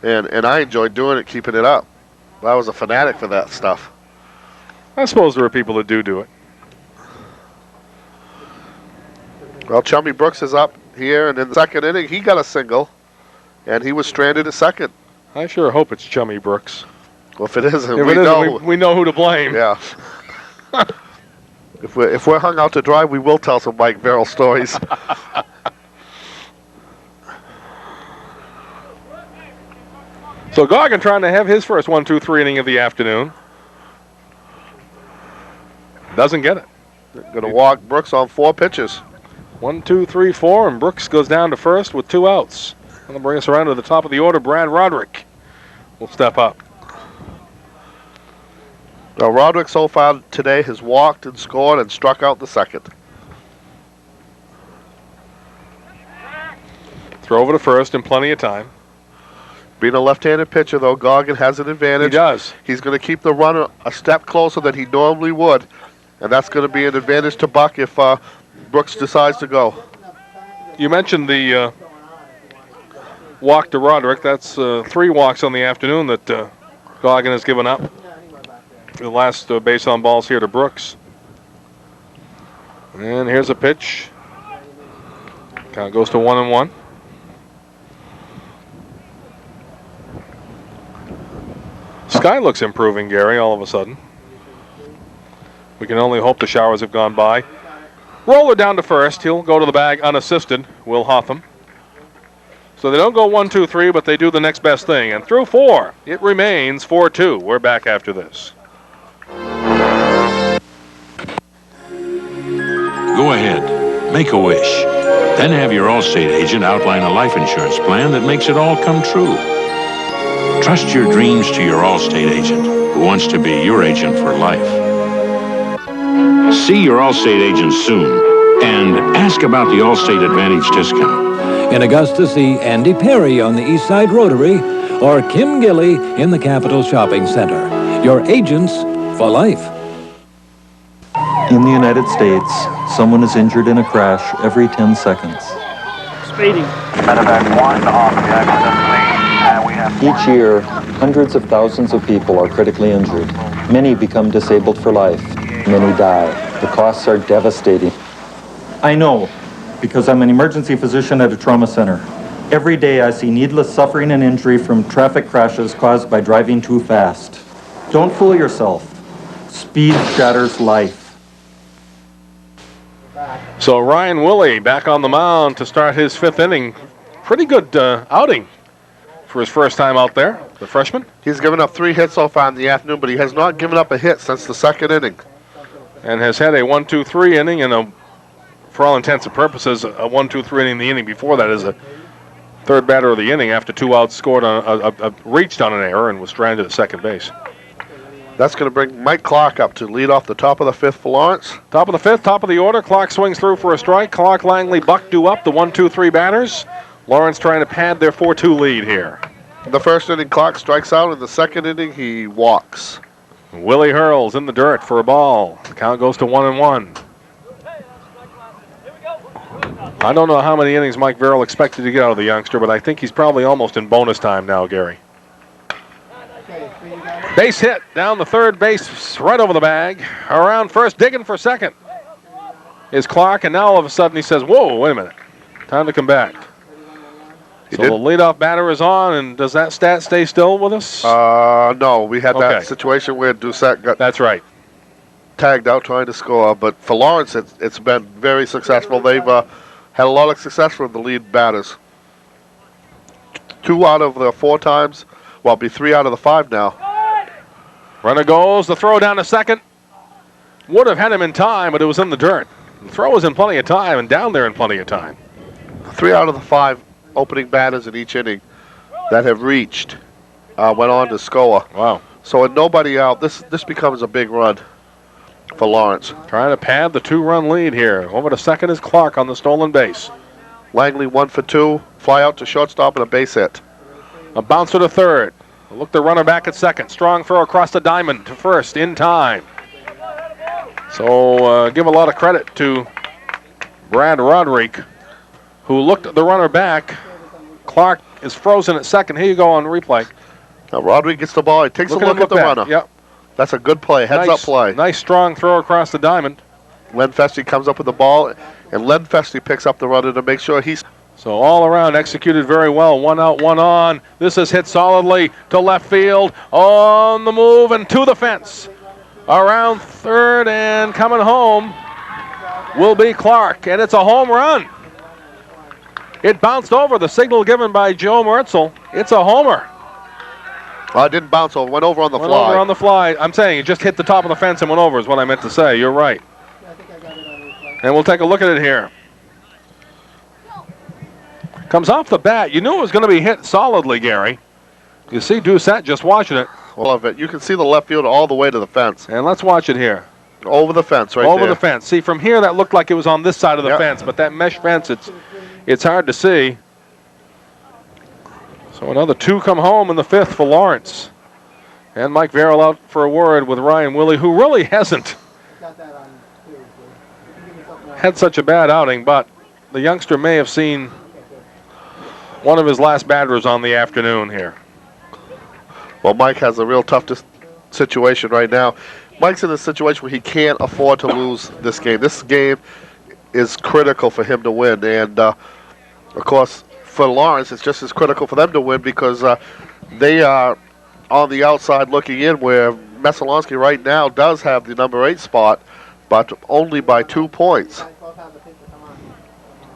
And I enjoyed doing it, keeping it up. I was a fanatic for that stuff. I suppose there are people that do it. Well, Chummy Brooks is up here, and in the second inning, he got a single, and he was stranded at second. I sure hope it's Chummy Brooks. Well, if it isn't, we know who to blame. Yeah. If we're hung out to dry, we will tell some Mike Verrill stories. So Goggin trying to have his first 1-2-3 inning of the afternoon. Doesn't get it. Going to walk Brooks on 4 pitches. 1, 2, 3, 4, and Brooks goes down to first with 2 outs. That'll bring us around to the top of the order. Brad Roderick will step up. Now, Roderick so far today has walked and scored and struck out the second. Throw over to first in plenty of time. Being a left-handed pitcher, though, Goggin has an advantage. He does. He's going to keep the runner a step closer than he normally would, and that's going to be an advantage to Buck if Brooks decides to go. You mentioned the walk to Roderick. That's 3 walks on the afternoon that Goggin has given up. The last base on balls here to Brooks. And here's a pitch. Count goes to 1-1. Sky looks improving, Gary, all of a sudden. We can only hope the showers have gone by. Roller down to first. He'll go to the bag unassisted, Will Hotham. So they don't go 1, 2, 3, but they do the next best thing. And through 4, it remains 4-2. We're back after this. Go ahead, make a wish. Then have your Allstate agent outline a life insurance plan that makes it all come true. Trust your dreams to your Allstate agent, who wants to be your agent for life. See your Allstate agent soon, and ask about the Allstate Advantage discount. In Augusta, see Andy Perry on the East Side Rotary or Kim Gilly in the Capitol Shopping Center. Your agents for life. In the United States, someone is injured in a crash every 10 seconds. Speeding. Each year, hundreds of thousands of people are critically injured. Many become disabled for life. Many die. The costs are devastating. I know, because I'm an emergency physician at a trauma center. Every day I see needless suffering and injury from traffic crashes caused by driving too fast. Don't fool yourself. Speed shatters life. So Ryan Woolley back on the mound to start his 5th inning. Pretty good outing for his first time out there, the freshman. He's given up 3 hits so far in the afternoon, but he has not given up a hit since the second inning. And has had a 1-2-3 inning and for all intents and purposes, a 1-2-3 inning. The inning before that is a third batter of the inning after 2 outs scored on reached on an error and was stranded at second base. That's going to bring Mike Clark up to lead off the top of the 5th for Lawrence. Top of the 5th, top of the order. Clark swings through for a strike. Clark, Langley, Buck do up the 1-2-3 batters. Lawrence trying to pad their 4-2 lead here. In the first inning, Clark strikes out. In the second inning, he walks. Willie hurls in the dirt for a ball. The count goes to 1-1. I don't know how many innings Mike Verrill expected to get out of the youngster, but I think he's probably almost in bonus time now, Gary. Base hit down the third base, right over the bag. Around first, digging for second is Clark, and now all of a sudden he says, whoa, wait a minute. Time to come back. So the leadoff batter is on, and does that stat stay still with us? No, we had that situation where Doucette got tagged out trying to score, but for Lawrence, it's been very successful. They've had a lot of success from the lead batters. 2 out of the 4 times, well, it'll be 3 out of the 5 now. Runner goes, the throw down to second. Would have had him in time, but it was in the dirt. The throw was in plenty of time, and down there in plenty of time. 3 out of the 5 opening batters in each inning that have reached went on to score. Wow. So with nobody out, this becomes a big run for Lawrence. Trying to pad the 2-run lead here. Over to second is Clark on the stolen base. Langley 1 for 2, fly out to shortstop and a base hit. A bouncer to third. Look the runner back at second. Strong throw across the diamond to first in time. So give a lot of credit to Brad Roderick, who looked at the runner back. Clark is frozen at second. Here you go on replay. Now Roderick gets the ball. He takes a look at the runner. Yep. That's a good play. Heads-up play. Nice strong throw across the diamond. Len Feste comes up with the ball, and Len Feste picks up the runner to make sure he's... So all around executed very well. 1 out, 1 on. This is hit solidly to left field. On the move and to the fence. Around third and coming home will be Clark, and it's a home run. It bounced over the signal given by Joe Mertzel. It's a homer. It didn't bounce over. Went over on the fly. Went over on the fly. I'm saying it just hit the top of the fence and went over is what I meant to say. You're right. And we'll take a look at it here. Comes off the bat. You knew it was going to be hit solidly, Gary. You see Doucette just watching it. Love it. You can see the left field all the way to the fence. And let's watch it here. Over the fence right Over the fence. See, from here that looked like it was on this side of the fence, but that mesh fence, it's hard to see. So another 2 come home in the 5th for Lawrence. And Mike Verrill out for a word with Ryan Willey, who really hasn't had such a bad outing, but the youngster may have seen one of his last batters on the afternoon here. Well, Mike has a real tough situation right now. Mike's in a situation where he can't afford to lose this game. This game is critical for him to win, and of course, for Lawrence, it's just as critical for them to win because they are on the outside looking in, where Messalonski right now does have the number 8 spot, but only by 2 points.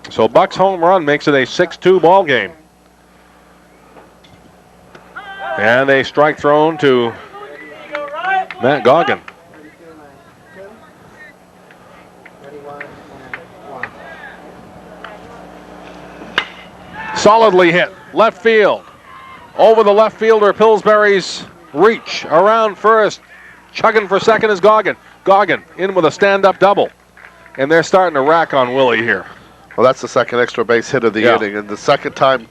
So Buck's home run makes it a 6-2 ball game. And a strike thrown to Matt Goggin. Solidly hit. Left field. Over the left fielder, Pillsbury's reach. Around first. Chugging for second is Goggin. Goggin in with a stand-up double. And they're starting to rack on Willie here. Well, that's the second extra base hit of the inning. And the second time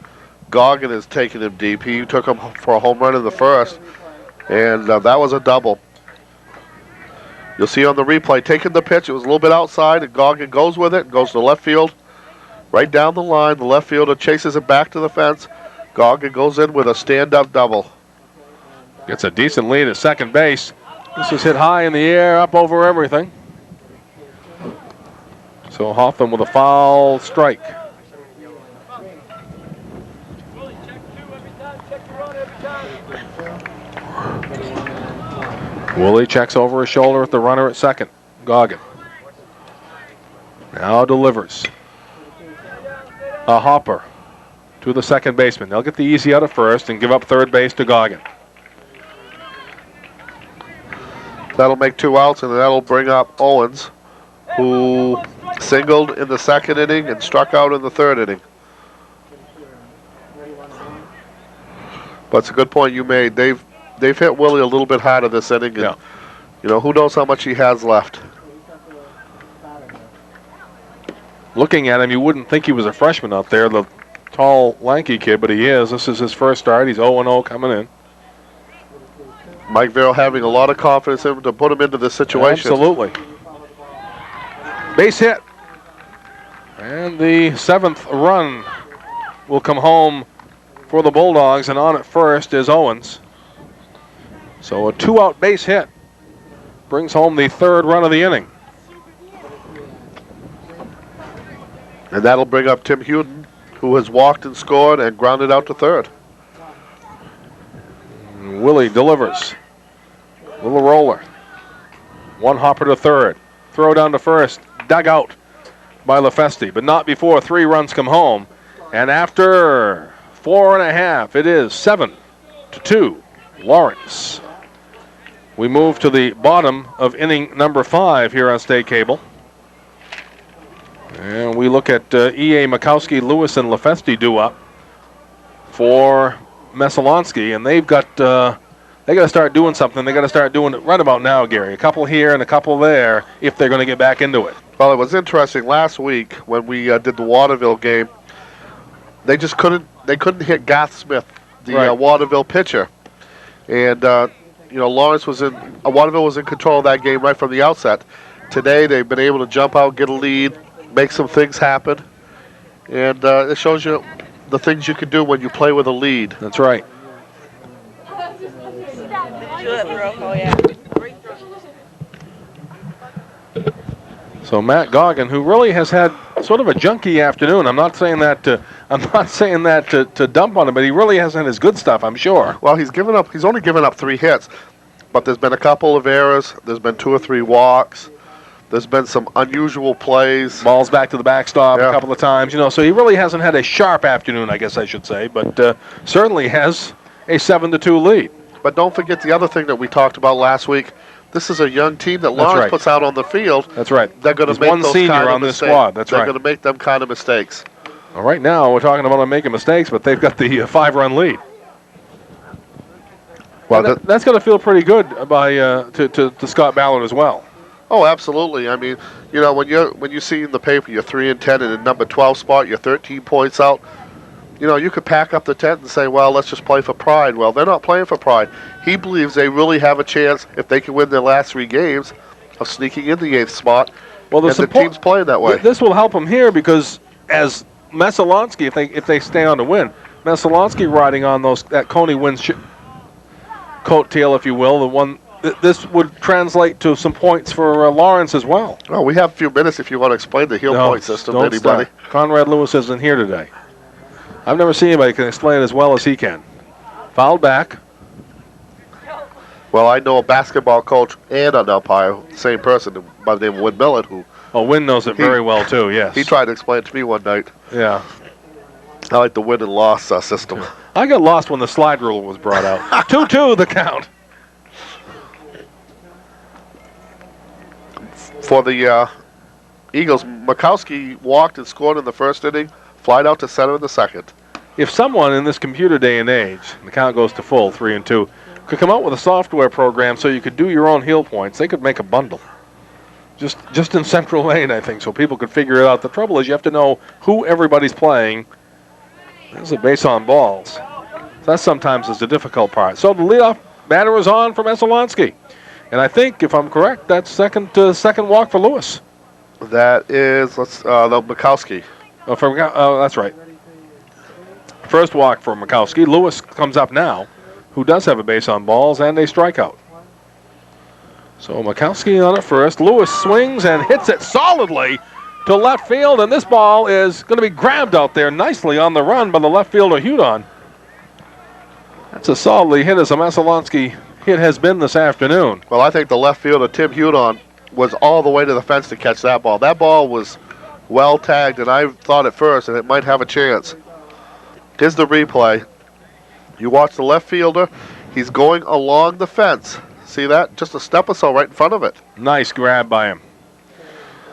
Goggin is taking him deep. He took him for a home run in the first. And that was a double. You'll see on the replay, taking the pitch, it was a little bit outside, and Goggin goes with it, goes to left field. Right down the line, the left fielder chases it back to the fence. Goggin goes in with a stand-up double. Gets a decent lead at second base. This is hit high in the air, up over everything. So Hoffman with a foul strike. Willie checks over his shoulder at the runner at second. Goggin now delivers. A hopper to the second baseman. They'll get the easy out of first and give up third base to Goggin. That'll make 2 outs, and that'll bring up Owens, who singled in the second inning and struck out in the third inning. But it's a good point you made. They've hit Willie a little bit harder this inning, and you know, who knows how much he has left. Looking at him, you wouldn't think he was a freshman out there, the tall, lanky kid, but he is. This is his first start. He's 0-0 coming in. Mike Verrill having a lot of confidence in him to put him into this situation. Absolutely. Base hit. And the 7th run will come home for the Bulldogs, and on at first is Owens. So a 2-out base hit brings home the third run of the inning. And that'll bring up Tim Huden, who has walked and scored and grounded out to third. Willie delivers. Little roller. One hopper to third. Throw down to first. Dug out by LaFeste, but not before 3 runs come home. And after 4.5, it is 7-2, Lawrence. We move to the bottom of inning number 5 here on State Cable. And we look at E.A. Makowski, Lewis, and LaFeste due up for Messalonsky, and they've got they got to start doing something. They got to start doing it right about now, Gary. A couple here and a couple there if they're going to get back into it. Well, it was interesting last week when we did the Waterville game. They just couldn't hit Garth Smith, the Waterville pitcher, and Lawrence was Waterville was in control of that game right from the outset. Today they've been able to jump out, get a lead, make some things happen, and it shows you the things you can do when you play with a lead. That's right. So Matt Goggin, who really has had sort of a junky afternoon. I'm not saying that to dump on him, but he really has had his good stuff, I'm sure. Well, he's only given up 3 hits, but there's been a couple of errors. There's been 2 or 3 walks. There's been some unusual plays. Balls back to the backstop a couple of times, so he really hasn't had a sharp afternoon, I guess I should say, but certainly has a 7-2 lead. But don't forget the other thing that we talked about last week. This is a young team that Lawrence puts out on the field. That's right. They're going to make one those senior kind of on this mistakes. squad. That's They're right. going to make them kind of mistakes. Well, right now we're talking about them making mistakes, but they've got the 5-run lead. Well, that's going to feel pretty good to Scott Ballard as well. Oh, absolutely. I mean, when you see in the paper you're 3-10 and in number 12 spot, you're 13 points out. You could pack up the tent and say, well, let's just play for pride. Well, they're not playing for pride. He believes they really have a chance, if they can win their last 3 games, of sneaking in the 8th spot. Well, the team's playing that way. This will help them here because as Messalonsky, if they stay on to win, Messalonsky riding on that Coney wins coattail, if you will, the one. This would translate to some points for Lawrence as well. Oh, we have a few minutes if you want to explain the heel point system to anybody. Start. Conrad Lewis isn't here today. I've never seen anybody can explain it as well as he can. Fouled back. Well, I know a basketball coach and an umpire, same person by the name of Win Millett, who... Oh, Win knows it very well, too, yes. He tried to explain it to me one night. Yeah. I like the win and loss system. I got lost when the slide rule was brought out. 2-2 the count. For the Eagles, Makowski walked and scored in the first inning, flied out to center in the second. If someone in this computer day and age, the count goes to full, 3-2, could come out with a software program so you could do your own heel points, they could make a bundle. Just in Central Lane, I think, so people could figure it out. The trouble is you have to know who everybody's playing. There's a base on balls. So that sometimes is the difficult part. So the leadoff batter is on for Messalonsky. And I think, if I'm correct, that's second walk for Lewis. That is, the Makowski. That's right. First walk for Makowski. Lewis comes up now, who does have a base on balls and a strikeout. So Makowski on it first. Lewis swings and hits it solidly to left field, and this ball is going to be grabbed out there nicely on the run by the left fielder, Hudon. That's a solidly hit as a Messalonsky hit has been this afternoon. Well, I think the left fielder, Tim Hudon, was all the way to the fence to catch that ball. That ball was well tagged, and I thought at first that it might have a chance. Here's the replay. You watch the left fielder. He's going along the fence. See that? Just a step or so right in front of it. Nice grab by him.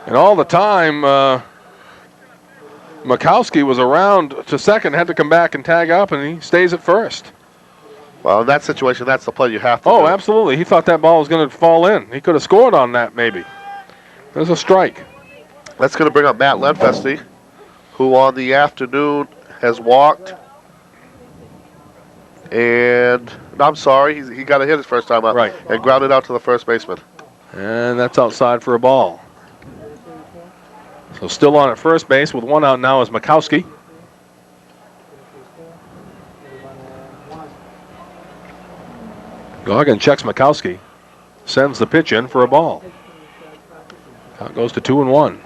And all the time, Makowski was around to second, had to come back and tag up, and he stays at first. Well, in that situation, that's the play you have to do. Oh, absolutely. He thought that ball was going to fall in. He could have scored on that, maybe. There's a strike. That's going to bring up Matt Lenfesty, who on the afternoon has walked. And, I'm sorry, he got a hit his first time out. Right. And grounded out to the first baseman. And that's outside for a ball. So still on at first base with one out now is Makowski. Goggin checks Mikowski. Sends the pitch in for a ball. Count goes to 2-1.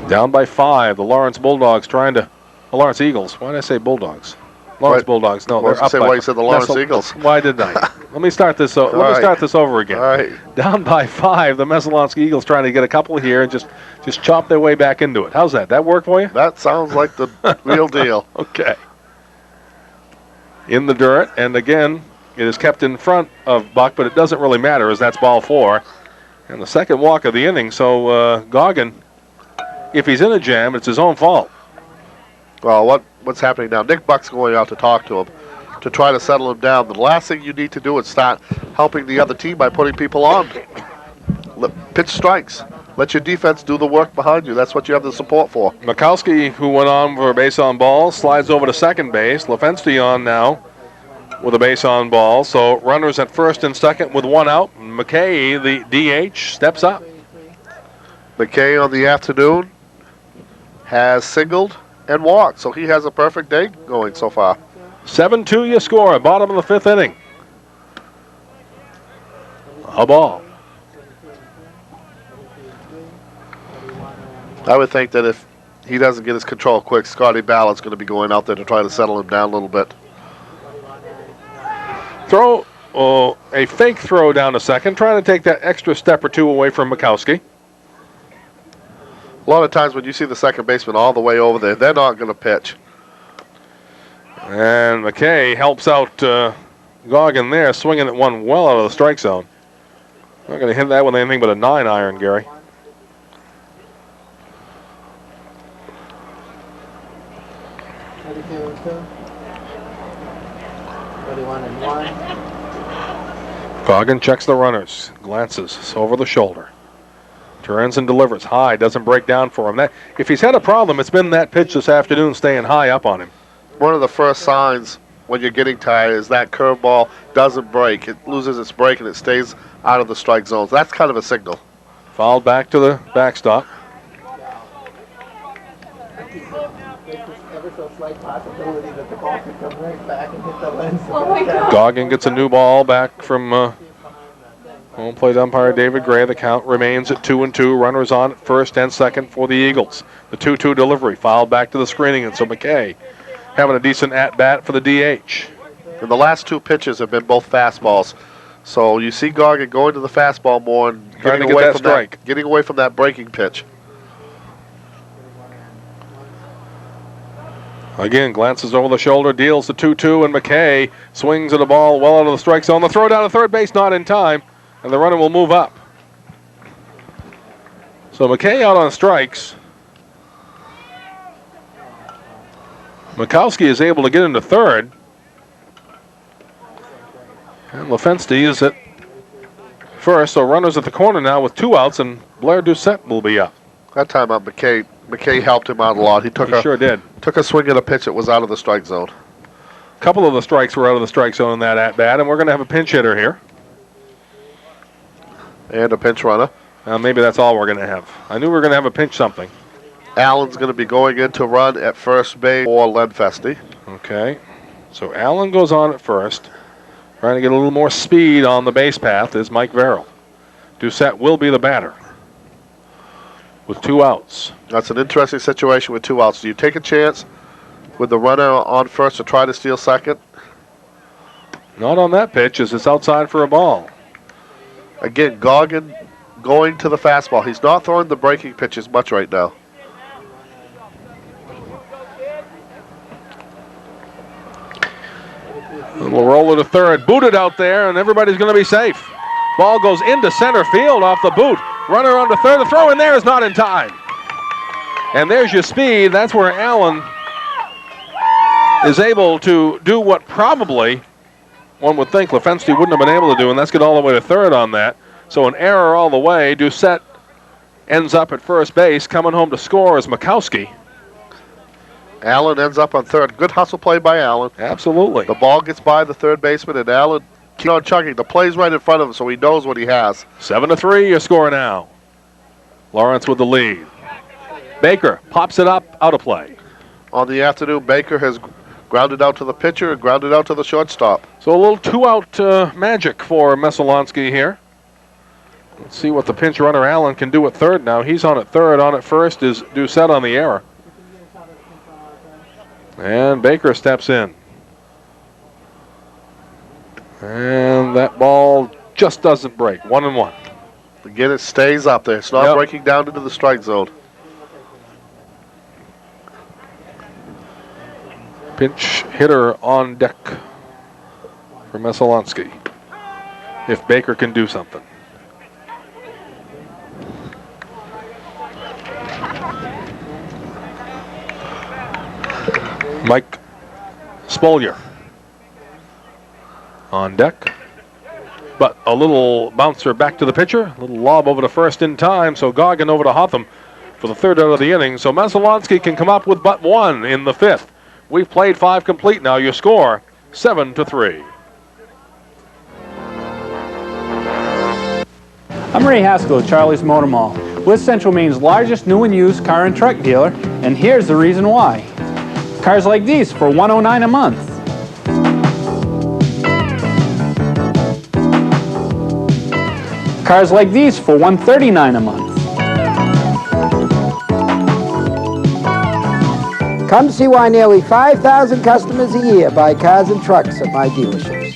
Down by 5. The Lawrence Bulldogs trying to... The Lawrence Eagles. Why did I say Bulldogs? Lawrence Bulldogs. No, they're up by... Why you said the Lawrence Eagles? Why didn't I? Let me start this over again. All right. Down by 5. The Messalonskee Eagles trying to get a couple here and just chop their way back into it. How's that? That work for you? That sounds like the real deal. Okay. In the dirt, and again, it is kept in front of Buck, but it doesn't really matter as that's ball 4. And the second walk of the inning, so Goggin, if he's in a jam, it's his own fault. Well, what's happening now? Nick Buck's going out to talk to him to try to settle him down. The last thing you need to do is start helping the other team by putting people on. Pitch strikes. Let your defense do the work behind you. That's what you have the support for. Mikowski, who went on for a base on ball, slides over to second base. Lefenste on now with a base on ball. So runners at first and second with 1 out. McKay, the DH, steps up. McKay on the afternoon has singled and walked, so he has a perfect day going so far. 7-2 you score, bottom of the 5th inning. A ball. I would think that if he doesn't get his control quick, Scotty Ballard's going to be going out there to try to settle him down a little bit. Throw, a fake throw down to second, trying to take that extra step or two away from Mikowski. A lot of times when you see the second baseman all the way over there, they're not going to pitch. And McKay helps out Goggin there, swinging at one well out of the strike zone. Not going to hit that with anything but a 9-iron, Gary. Goggin checks the runners, glances over the shoulder. Turns and delivers high, doesn't break down for him. If he's had a problem, it's been that pitch this afternoon staying high up on him. One of the first signs when you're getting tired is that curveball doesn't break. It loses its break and it stays out of the strike zone. So that's kind of a signal. Fouled back to the backstop. Goggin gets a new ball back from home plate umpire David Gray. The count remains at 2-2. Runners on at first and second for the Eagles. The 2-2 delivery fouled back to the screening, and so McKay having a decent at-bat for the DH. And the last 2 pitches have been both fastballs. So you see Goggin going to the fastball more and getting away from that, getting away from that breaking pitch. Again, glances over the shoulder, deals the 2-2, and McKay swings at a ball well out of the strike zone. The throw down to third base, not in time, and the runner will move up. So McKay out on strikes. Mikowski is able to get into third. And Lefenste is at first, so runners at the corner now with 2 outs, and Blair Doucette will be up. That time out, McKay helped him out a lot. He sure did. Took a swing at a pitch that was out of the strike zone. A couple of the strikes were out of the strike zone in that at-bat, and we're going to have a pinch hitter here. And a pinch runner. Maybe that's all we're going to have. I knew we were going to have a pinch something. Allen's going to be going in to run at first base for Lenfesty. Okay. So Allen goes on at first. Trying to get a little more speed on the base path is Mike Verrill. Doucette will be the batter with 2 outs. That's an interesting situation with 2 outs. Do you take a chance with the runner on first to try to steal second? Not on that pitch, as it's outside for a ball. Again, Goggin going to the fastball. He's not throwing the breaking pitches much right now. Little roller to third. Booted out there, and everybody's going to be safe. Ball goes into center field off the boot. Runner on to third. The throw in there is not in time. And there's your speed. That's where Allen is able to do what probably one would think Lefenste wouldn't have been able to do, and that's get all the way to third on that. So an error all the way. Doucette ends up at first base. Coming home to score is Mikowski. Allen ends up on third. Good hustle play by Allen. Absolutely. The ball gets by the third baseman, and Allen keeps on chugging. The play's right in front of him, so he knows what he has. 7-3, your score now. Lawrence with the lead. Baker pops it up, out of play. On the afternoon, Baker has Grounded out to the pitcher and grounded out to the shortstop. So a little two-out magic for Mesalonsky here. Let's see what the pinch runner Allen can do at third now. He's on at third. On at first is Doucette on the error. And Baker steps in. And that ball just doesn't break. 1-1. Again, it stays up there. It's not breaking down into the strike zone. Pinch hitter on deck for Mesalonsky. If Baker can do something. Mike Spolier on deck. But a little bouncer back to the pitcher. A little lob over to first in time. So Goggin over to Hotham for the third out of the inning. So Mesalonsky can come up with but one in the fifth. We've played 5 complete now. Your score, 7-3. I'm Ray Haskell at Charlie's Motor Mall. We're Central Maine's largest new and used car and truck dealer, and here's the reason why. Cars like these for $109 a month. Cars like these for $139 a month. Come see why nearly 5,000 customers a year buy cars and trucks at my dealerships.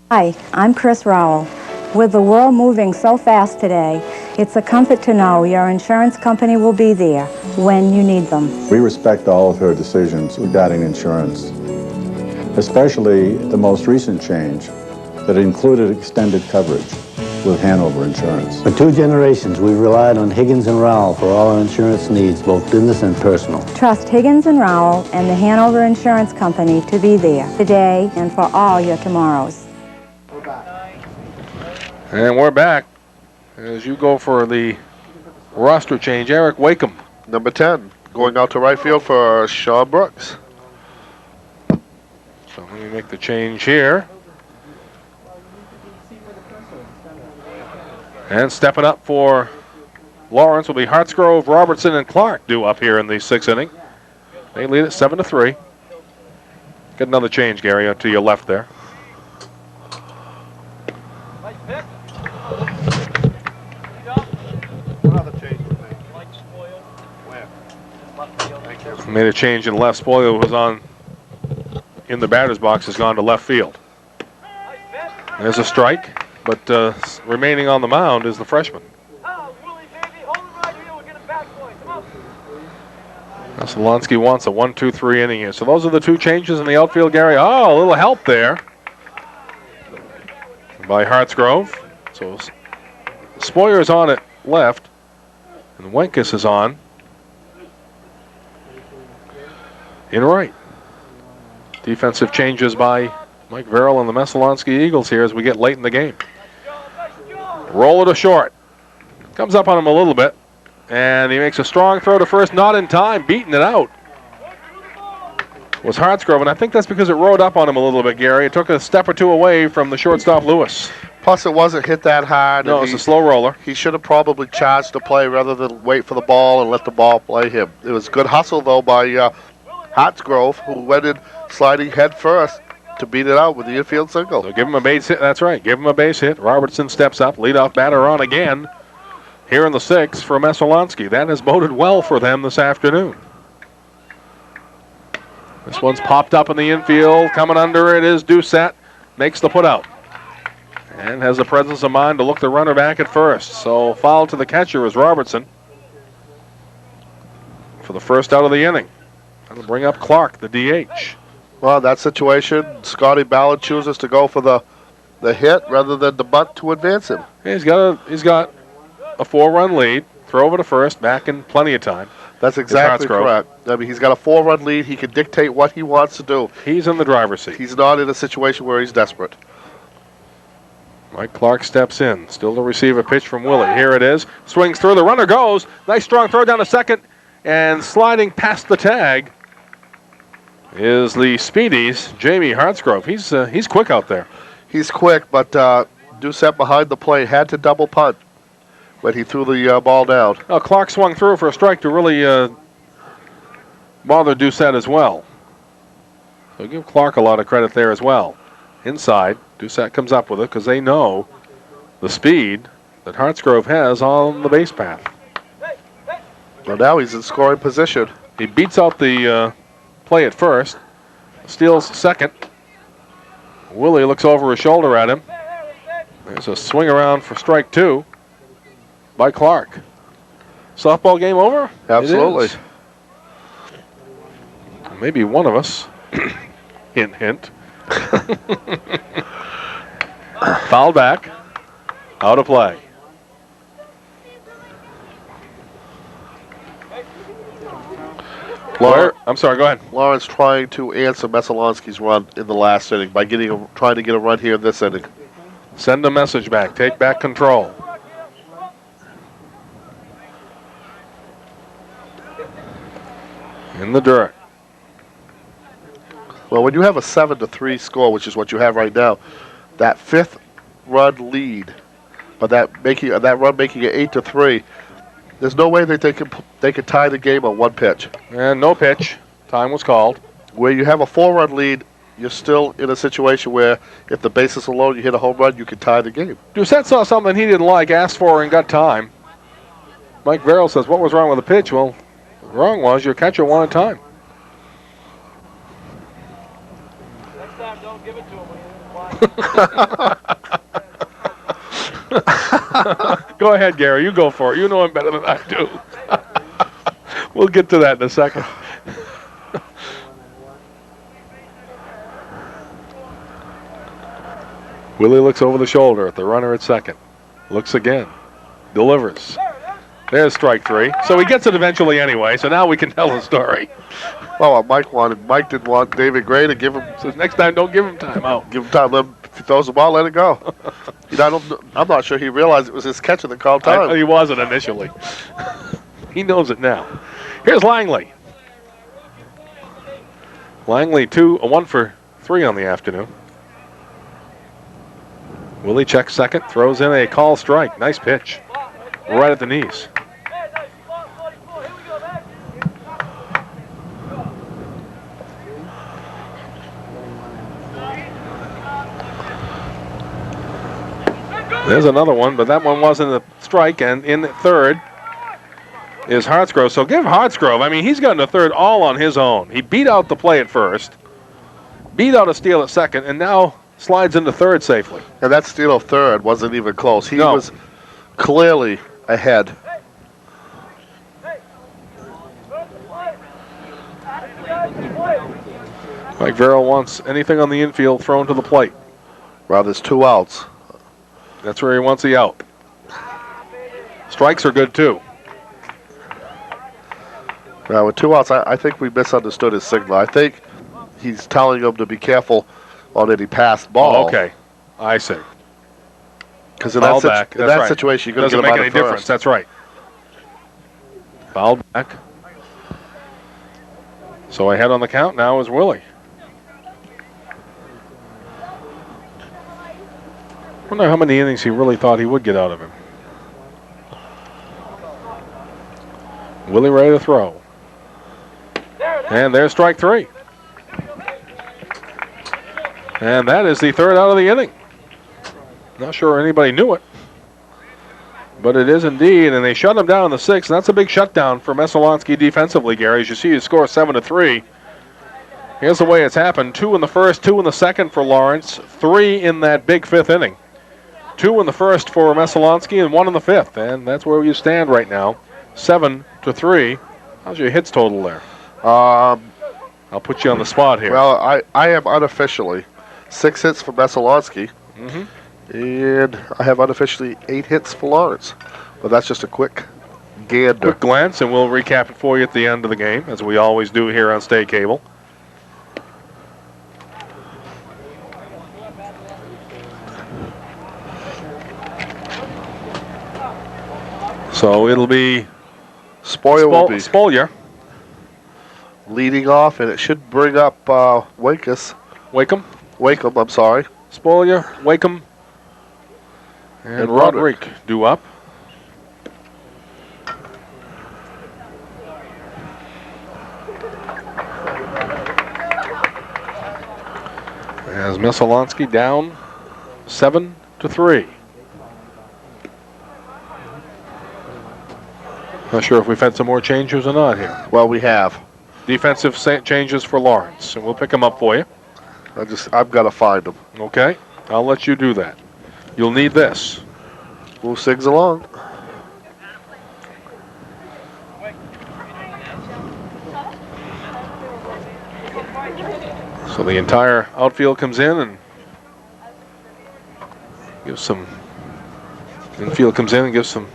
Hi, I'm Chris Rowell. With the world moving so fast today, it's a comfort to know your insurance company will be there when you need them. We respect all of her decisions regarding insurance, especially the most recent change that included extended coverage with Hanover Insurance. For 2 generations, we've relied on Higgins and Rowell for all our insurance needs, both business and personal. Trust Higgins and Rowell and the Hanover Insurance Company to be there today and for all your tomorrows. And we're back as you go for the roster change. Eric Wakeham. Number 10, going out to right field for Sean Brooks. So let me make the change here. And stepping up for Lawrence will be Hartsgrove, Robertson, and Clark due up here in the 6th inning. They lead it 7-3. Get another change, Gary, to your left there. Made a change in left. Spoiler was on in the batter's box, has gone to left field. There's a strike, but remaining on the mound is the freshman. Mesalonsky wants a 1-2-3 inning here. So those are the 2 changes in the outfield, Gary. Oh, a little help there by Hartsgrove. So Spoyer is on at left, and Wenkus is on in right. Defensive changes by Mike Verrill and the Mesalonsky Eagles here as we get late in the game. Roll it to short. Comes up on him a little bit, and he makes a strong throw to first, not in time, beating it out. Was Hartsgrove, and I think that's because it rode up on him a little bit, Gary. It took a step or 2 away from the shortstop, Lewis. Plus, it wasn't hit that hard. No, it's a slow roller. He should have probably charged the play rather than wait for the ball and let the ball play him. It was good hustle, though, by Hartsgrove, who went in sliding head first to beat it out with the infield single. So give him a base hit. That's right. Give him a base hit. Robertson steps up. Leadoff batter on again here in the 6th for Mesalonsky. That has boded well for them this afternoon. This one's popped up in the infield. Coming under it is Doucette. Makes the putout. And has the presence of mind to look the runner back at first. So foul to the catcher is Robertson for the first out of the inning. That'll bring up Clark, the DH. Well, in that situation, Scotty Ballard chooses to go for the hit rather than the bunt to advance him. He's got a 4-run lead. Throw over to first, back in plenty of time. That's exactly correct. I mean, he's got a 4-run lead. He can dictate what he wants to do. He's in the driver's seat. He's not in a situation where he's desperate. Mike Clark steps in. Still to receive a pitch from Willie. Here it is. Swings through. The runner goes. Nice strong throw down to second. And sliding past the tag is the Speedies, Jamie Hartsgrove. He's quick out there. He's quick, but Doucette behind the plate had to double punt when he threw the ball down. Clark swung through for a strike to really bothered Doucette as well. So give Clark a lot of credit there as well. Inside, Doucette comes up with it because they know the speed that Hartsgrove has on the base path. Well, now he's in scoring position. He beats out the play at first, steals second. Willie looks over his shoulder at him. There's a swing around for strike 2 by Clark. Softball game over? Absolutely. It is. Maybe one of us, hint, hint, foul back, out of play. I'm sorry, go ahead. Lawrence trying to answer Mesalonsky's run in the last inning by trying to get a run here in this inning. Send a message back. Take back control. In the dirt. Well, when you have a 7-3 score, which is what you have right now, that 5th run lead, but that run making it 8-3, there's no way that they could tie the game on one pitch. And no pitch. Time was called. Where you have a 4-run lead, you're still in a situation where if the bases are low, you hit a home run, you can tie the game. Doucette saw something he didn't like, asked for, and got time. Mike Verrill says, what was wrong with the pitch? Well, wrong was your catcher wanted time. Next time, don't give it to him when he's quiet. Go ahead, Gary. You go for it. You know him better than I do. We'll get to that in a second. Willie looks over the shoulder at the runner at second. Looks again. Delivers. There's strike 3. So he gets it eventually anyway, so now we can tell the story. Well, Mike didn't want David Gray to give him. Says next time, don't give him time out. Give him time. If he throws the ball, let it go. I'm not sure he realized it was his catcher that called time. He wasn't initially. He knows it now. Here's Langley. Langley 1 for 3 on the afternoon. Willie checks second, throws in a call strike. Nice pitch. Right at the knees. There's another one, but that one wasn't a strike, and in the third is Hartsgrove. So give Hartsgrove, I mean, he's gotten a third all on his own. He beat out the play at first, beat out a steal at second, and now slides into third safely. And that steal of third wasn't even close. He was clearly ahead. Mike Verrill wants anything on the infield thrown to the plate. Well, there's 2 outs. That's where he wants the out. Strikes are good too. Now with 2 outs, I think we misunderstood his signal. I think he's telling him to be careful on any passed ball. Oh, okay, I see. Because in that situation, you're going to get him out of first. Doesn't make any difference. That's right. Fouled back. So ahead on the count now is Willie. I wonder how many innings he really thought he would get out of him. Willie ready to throw. And there's strike 3. And that is the third out of the inning. Not sure anybody knew it, but it is indeed. And they shut him down in the 6th. And that's a big shutdown for Mesalonsky defensively, Gary. As you see, you score 7-3. Here's the way it's happened: 2 in the first, 2 in the second for Lawrence, 3 in that big 5th inning. 2 in the first for Mesalonsky and 1 in the 5th. And that's where you stand right now, 7-3. How's your hits total there? I'll put you on the spot here. Well, I am unofficially 6 hits for Mesalonsky. And I have unofficially 8 hits for Lawrence. But that's just a quick gander. Quick glance, and we'll recap it for you at the end of the game, as we always do here on State Cable. So it'll be Spolyer leading off, and it should bring up Wakeham, I'm sorry. Spolyer, Wakeham, and Roderick due up. As Messalonsky down 7-3. Not sure if we've had some more changes or not here. Well, we have. Defensive changes for Lawrence, and we'll pick them up for you. I've got to find them. Okay, I'll let you do that. You'll need this. Move things along. So the entire outfield comes in and gives some. Infield comes in and gives some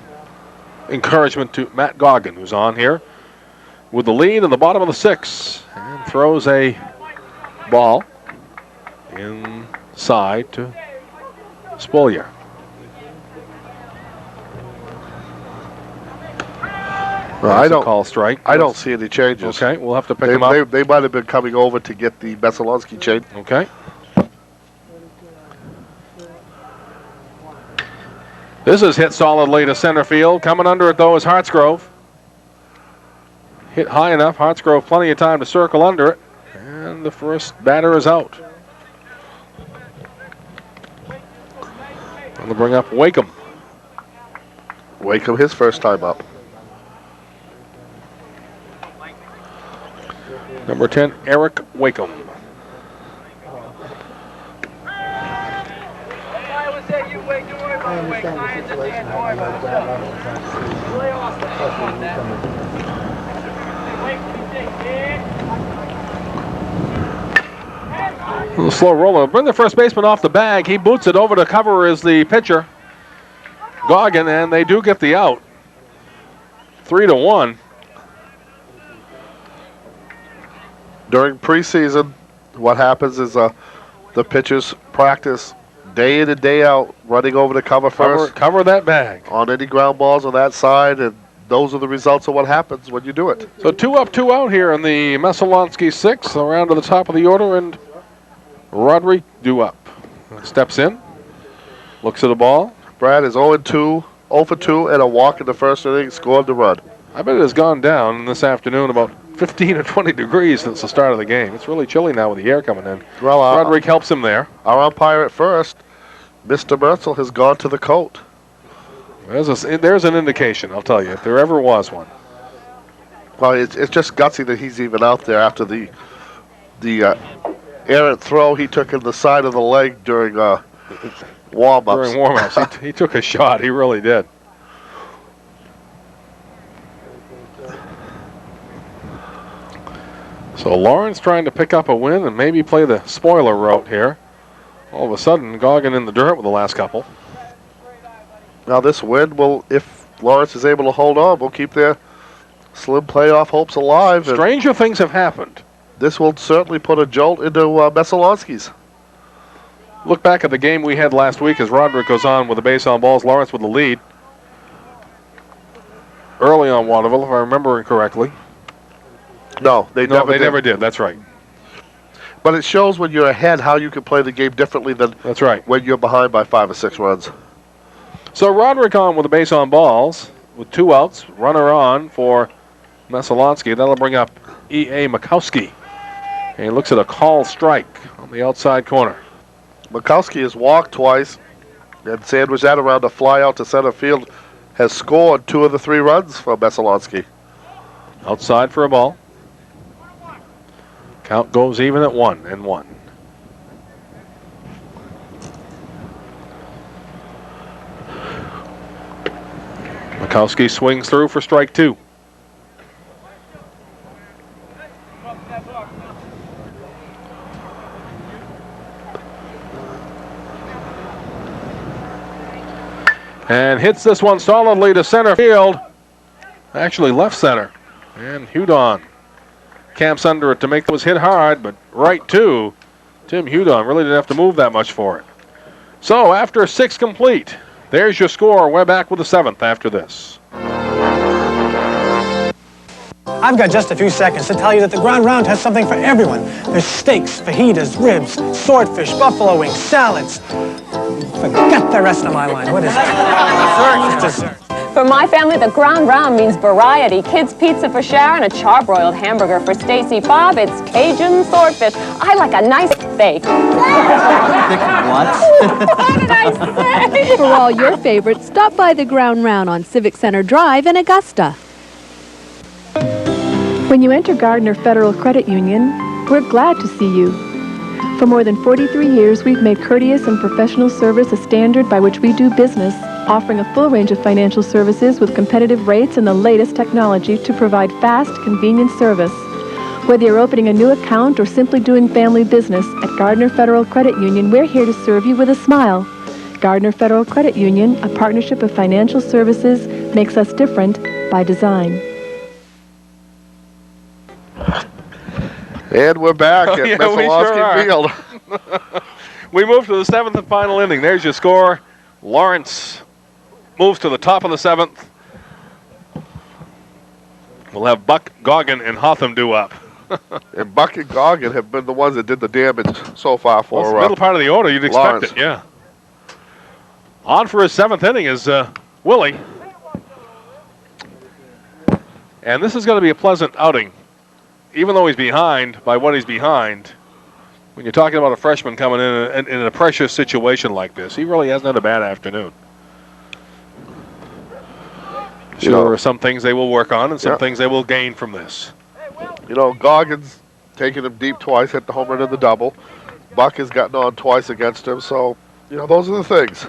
encouragement to Matt Goggin, who's on here with the lead in the bottom of the 6th, and throws a ball inside to Spolier. I don't call strike. I don't see any changes. Okay, we'll have to pick them up. They might have been coming over to get the Messalonsky change. Okay. This is hit solidly to center field. Coming under it, though, is Hartsgrove. Hit high enough. Hartsgrove plenty of time to circle under it. And the first batter is out. And they'll bring up Wakeham. Wakeham, his first time up. Number 10, Eric Wakeham. A little slow roller. Bring the first baseman off the bag. He boots it over to cover as the pitcher, Goggin, and they do get the out. 3-1. During preseason, what happens is the pitchers practice day in and day out, running over to cover first. Cover that bag. On any ground balls on that side, and those are the results of what happens when you do it. So 2 up, 2 out here in the Messalonsky 6th, around to the top of the order, and Roderick due up. Steps in, looks at the ball. Brad is 0 for 2, and a walk in the first inning, scored the run. I bet it has gone down this afternoon about 15 or 20 degrees since the start of the game. It's really chilly now with the air coming in. Well, Roderick helps him there. Our umpire at first, Mr. Mertzel, has gone to the coat. There's an indication, I'll tell you, if there ever was one. Well, it's just gutsy that he's even out there after the errant throw he took in the side of the leg during warm-ups. During warm-ups, he took a shot. He really did. So Lawrence trying to pick up a win and maybe play the spoiler route here. All of a sudden, Goggin in the dirt with the last couple. Now this win will, if Lawrence is able to hold on, will keep their slim playoff hopes alive. Stranger things have happened. This will certainly put a jolt into Messalonsky's. Look back at the game we had last week as Roderick goes on with the base on balls. Lawrence with the lead. Early on Waterville, if I remember correctly. No, they never did. That's right. But it shows when you're ahead how you can play the game differently than when you're behind by 5 or 6 runs. So Roderick on with the base on balls with 2 outs. Runner on for Messalonsky. That'll bring up E.A. Makowski. And he looks at a call strike on the outside corner. Makowski has walked twice and sandwiched that around a fly out to center field. Has scored 2 of the 3 runs for Messalonsky. Outside for a ball. Count goes even at 1-1. Makowski swings through for strike 2. And hits this one solidly to center field. Actually left center. And Hudon camps under it to make those hit hard, but right to Tim Hudon. Really didn't have to move that much for it. So after 6 complete, there's your score. We're back with the 7th after this. I've got just a few seconds to tell you that the Grand Round has something for everyone. There's steaks, fajitas, ribs, swordfish, buffalo wings, salads. Forget the rest of my line. What is it? Dessert. For my family, the Grand Round means variety. Kids' pizza for Sharon, a charbroiled hamburger for Stacy. Bob, it's Cajun swordfish. I like a nice steak. What did I say? For all your favorites, stop by the Ground Round on Civic Center Drive in Augusta. When you enter Gardner Federal Credit Union, we're glad to see you. For more than 43 years, we've made courteous and professional service a standard by which we do business, offering a full range of financial services with competitive rates and the latest technology to provide fast, convenient service. Whether you're opening a new account or simply doing family business, at Gardner Federal Credit Union, we're here to serve you with a smile. Gardner Federal Credit Union, a partnership of financial services, makes us different by design. And we're back at Yeah, Messalowski Field. We move to the 7th and final inning. There's your score. Lawrence moves to the top of the 7th. We'll have Buck, Goggin, and Hotham due up. And Buck and Goggin have been the ones that did the damage so far for Well, it's the middle part of the order. You'd expect Lawrence. it, yeah. On for his 7th inning is Willie. And this is going to be a pleasant outing. Even though he's behind by what he's behind, when you're talking about a freshman coming in a pressure situation like this, he really hasn't had a bad afternoon. Sure, there are some things they will work on and some things they will gain from this. You know, Goggins taking him deep twice, hit the home run and the double. Buck has gotten on twice against him, so, you know, those are the things.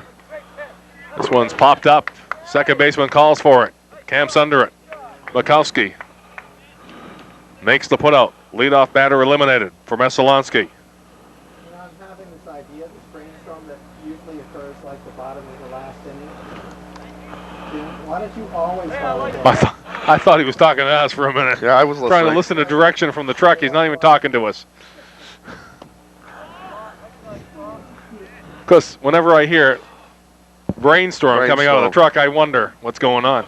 This one's popped up. Second baseman calls for it. Camps under it. Makowski makes the putout. Leadoff batter eliminated for Messalowski. I'm having this idea, this brainstorm that usually occurs like the bottom of the last inning. Why don't you always follow that? I thought he was talking to us for a minute. Yeah, I was listening. Trying to listen to direction from the truck. He's not even talking to us. Because whenever I hear brainstorm coming out of the truck, I wonder what's going on.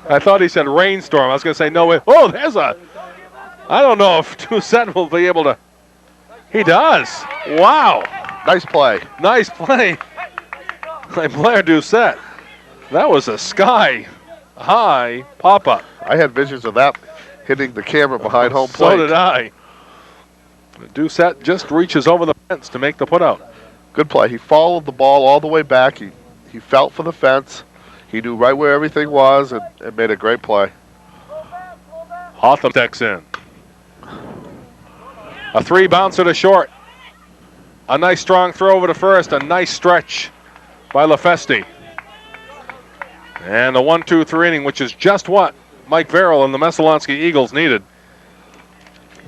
I thought he said rainstorm. I was going to say, no way. Oh, there's a... I don't know if Doucette will be able to... He does. Wow. Nice play. Nice play by Blair Doucette. That was a sky-high pop-up. I had visions of that hitting the camera behind home plate. So did I. Doucette just reaches over the fence to make the putout. Good play. He followed the ball all the way back. He felt for the fence. He knew right where everything was and made a great play. Hotham decks in. A 3-bouncer to short. A nice strong throw over to first. A nice stretch by LaFeste. And the 1-2-3 inning, which is just what Mike Verrill and the Messalowski Eagles needed.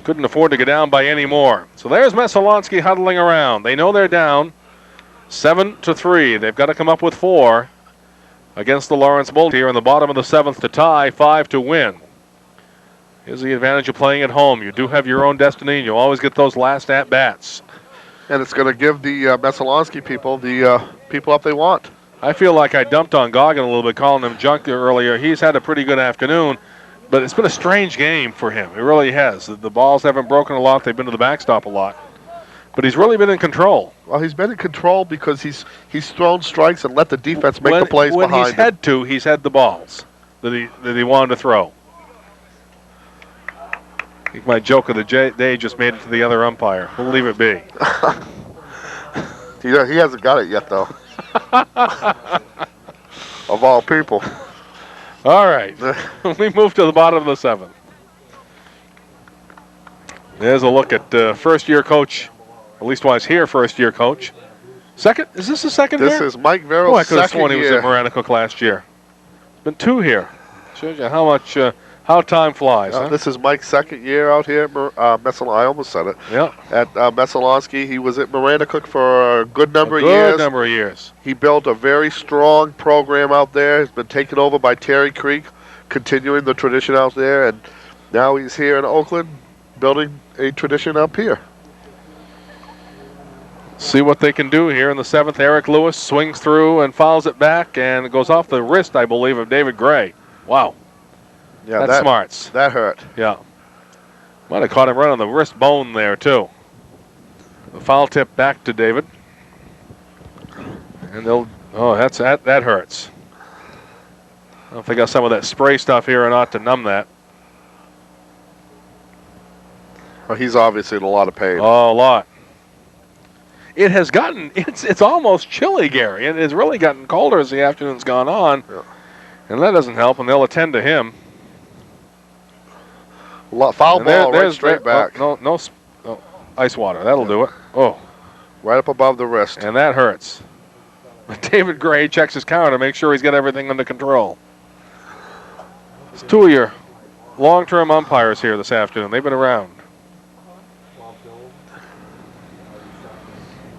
Couldn't afford to go down by any more. So there's Messalowski huddling around. They know they're down 7-3. They've got to come up with 4 against the Lawrence Bulls here in the bottom of the 7th to tie, 5 to win. Here's the advantage of playing at home. You do have your own destiny, and you'll always get those last at-bats. And it's going to give the Messalowski people the people up they want. I feel like I dumped on Goggin a little bit, calling him junk earlier. He's had a pretty good afternoon, but it's been a strange game for him. It really has. The balls haven't broken a lot. They've been to the backstop a lot. But he's really been in control. Well, he's been in control because he's thrown strikes and let the defense make the plays behind him. When he's had the balls that he wanted to throw. I think my joke of the day just made it to the other umpire. We'll leave it be. He hasn't got it yet, though. Of all people. All right. We move to the bottom of the 7th. There's a look at first-year coach. At least while he's here, first-year coach. Second? Is this the second This year? is Mike Verrill's I could have second sworn he was year. at Maranacook last year. Been 2 here. Shows you how much, how time flies. Huh? This is Mike's second year out here at I almost said it. Yeah. At Messalowski. He was at Maranacook for a good number of Good years. number of years. He built a very strong program out there. He's been taken over by Terry Creek, continuing the tradition out there. And now he's here in Oakland, building a tradition up here. See what they can do here in the 7th. Eric Lewis swings through and fouls it back, and it goes off the wrist, I believe, of David Gray. Wow. Yeah, That's smarts. That hurt. Yeah. Might have caught him right on the wrist bone there, too. The foul tip back to David. And they'll Oh, that hurts. I don't know if they got some of that spray stuff here or not to numb that. Well, he's obviously in a lot of pain. Oh, a lot. It has gotten, it's almost chilly, Gary, and it's really gotten colder as the afternoon's gone on. Yeah. And that doesn't help, and they'll attend to him. Foul ball right straight back. No ice water. That'll do it. Oh. Right up above the wrist. And that hurts. But David Gray checks his counter to make sure he's got everything under control. It's two of your long-term umpires here this afternoon. They've been around.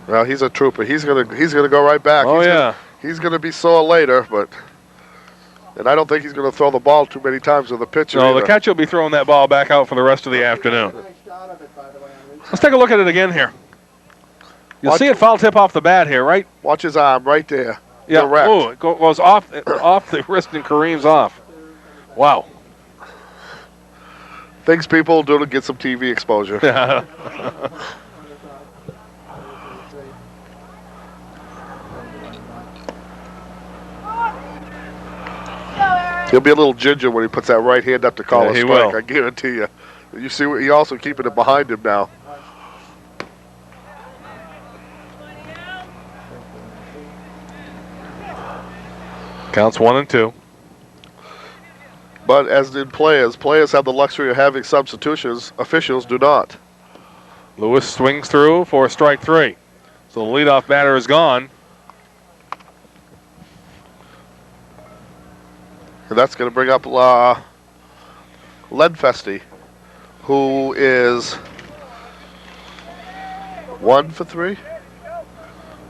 Well, he's a trooper. He's gonna go right back. Oh, He's gonna be sore later, and I don't think he's gonna throw the ball too many times with the pitcher. No, either. the catcher will be throwing that ball back out for the rest of the afternoon. Let's take a look at it again here. You'll see it foul tip off the bat here, right? Watch his arm right there. Yeah. Direct. Oh, it goes off the wrist and careens off. Wow. Things people do to get some TV exposure. He'll be a little ginger when he puts that right hand up to call a he strike. will. I guarantee you. You see, he also keeping it behind him now. Counts 1-2. But as did players have the luxury of having substitutions. Officials do not. Lewis swings through for strike 3. So the leadoff batter is gone. And that's going to bring up Lenfesty, who is 1 for 3?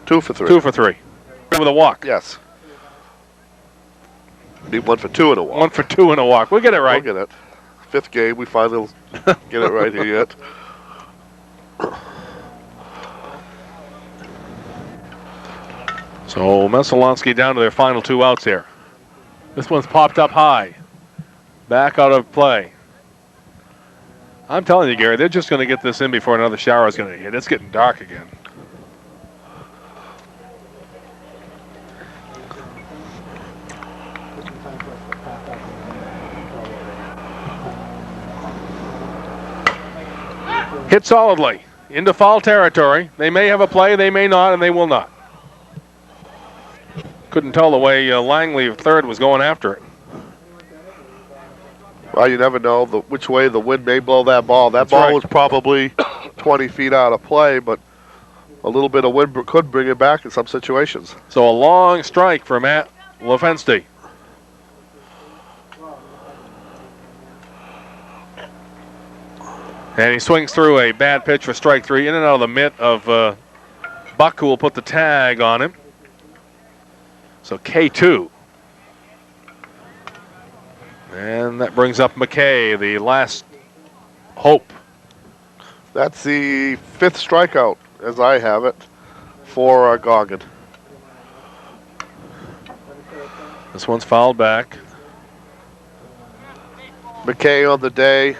2 for 3. 2 for 3. With a walk. Yes. Need 1 for 2 and a walk. 1 for 2 and a walk. We'll get it right. We'll get it. 5th game, we finally get it right here yet. So Messalonsky down to their final 2 outs here. This one's popped up high. Back out of play. I'm telling you, Gary, they're just going to get this in before another shower is going to hit. It's getting dark again. Hit solidly into foul territory. They may have a play, they may not, and they will not. Couldn't tell the way Langley of third was going after it. Well, you never know which way the wind may blow that ball. That That's ball right. was probably 20 feet out of play, but a little bit of wind could bring it back in some situations. So a long strike for Matt Lefenste. And he swings through a bad pitch for strike 3, in and out of the mitt of Buck, who will put the tag on him. So K2. And that brings up McKay, the last hope. That's the 5th strikeout, as I have it, for Goggin. This one's fouled back. McKay on the day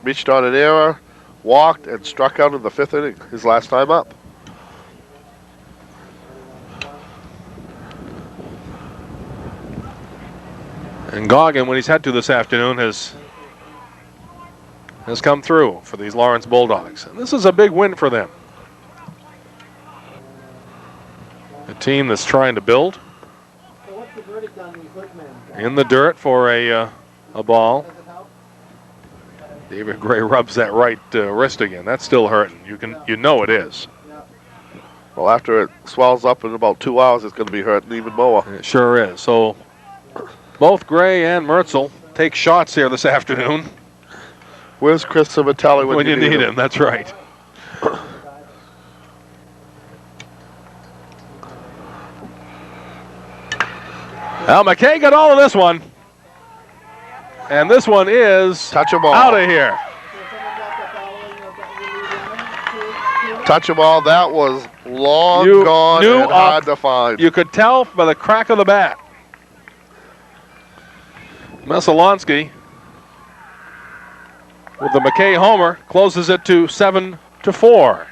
reached on an error, walked, and struck out in the 5th inning, his last time up. And Goggin, when he's had to this afternoon, has come through for these Lawrence Bulldogs. And this is a big win for them. A team that's trying to build. In the dirt for a ball. David Gray rubs that right wrist again. That's still hurting. You know it is. Well, after it swells up in about 2 hours, it's going to be hurting even more. It sure is. So both Gray and Mertzel take shots here this afternoon. Where's Chris Civitelli when you need him? That's right. Al McKay got all of this one. And this one is touch 'em all. Out of here. Touch 'em all. That was long gone and hard to find. You could tell by the crack of the bat. Messalonsky with the McKay homer closes it to 7-4.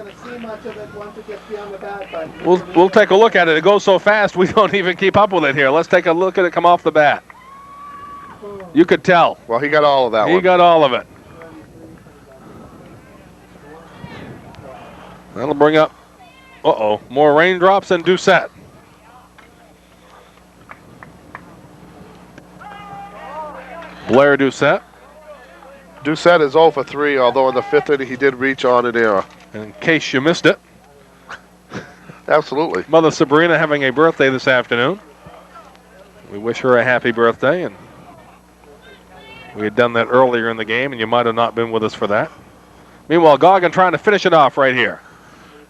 going to see much of it once it gets beyond the bat, but We'll take a look at it. It goes so fast we don't even keep up with it here. Let's take a look at it come off the bat. You could tell. Well, he got all of that one. He got all of it. That'll bring up, more raindrops and Doucette. Blair Doucette. Doucette is 0 for 3, although in the 5th inning he did reach on an error. In case you missed it. Absolutely. Mother Sabrina having a birthday this afternoon. We wish her a happy birthday, and we had done that earlier in the game, and you might have not been with us for that. Meanwhile, Goggin trying to finish it off right here.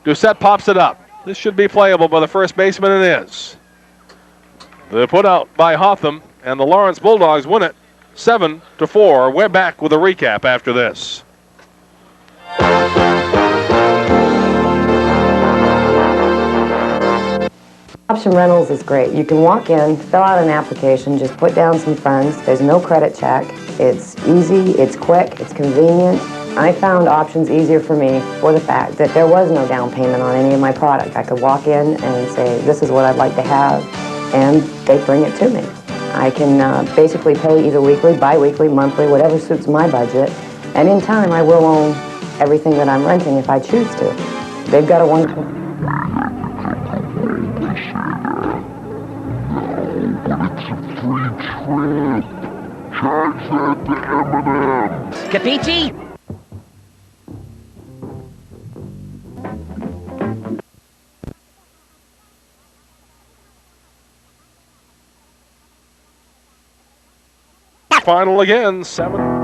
Doucette pops it up. This should be playable by the first baseman, and it is. They're put out by Hotham, and the Lawrence Bulldogs win it 7-4. We're back with a recap after this. Option Rentals is great. You can walk in, fill out an application, just put down some funds. There's no credit check. It's easy, it's quick, it's convenient. I found options easier for me for the fact that there was no down payment on any of my product. I could walk in and say, this is what I'd like to have, and they bring it to me. I can basically pay either weekly, bi-weekly, monthly, whatever suits my budget, and in time I will own everything that I'm renting if I choose to. They've got a wonderful... Capiche? Final again, 7.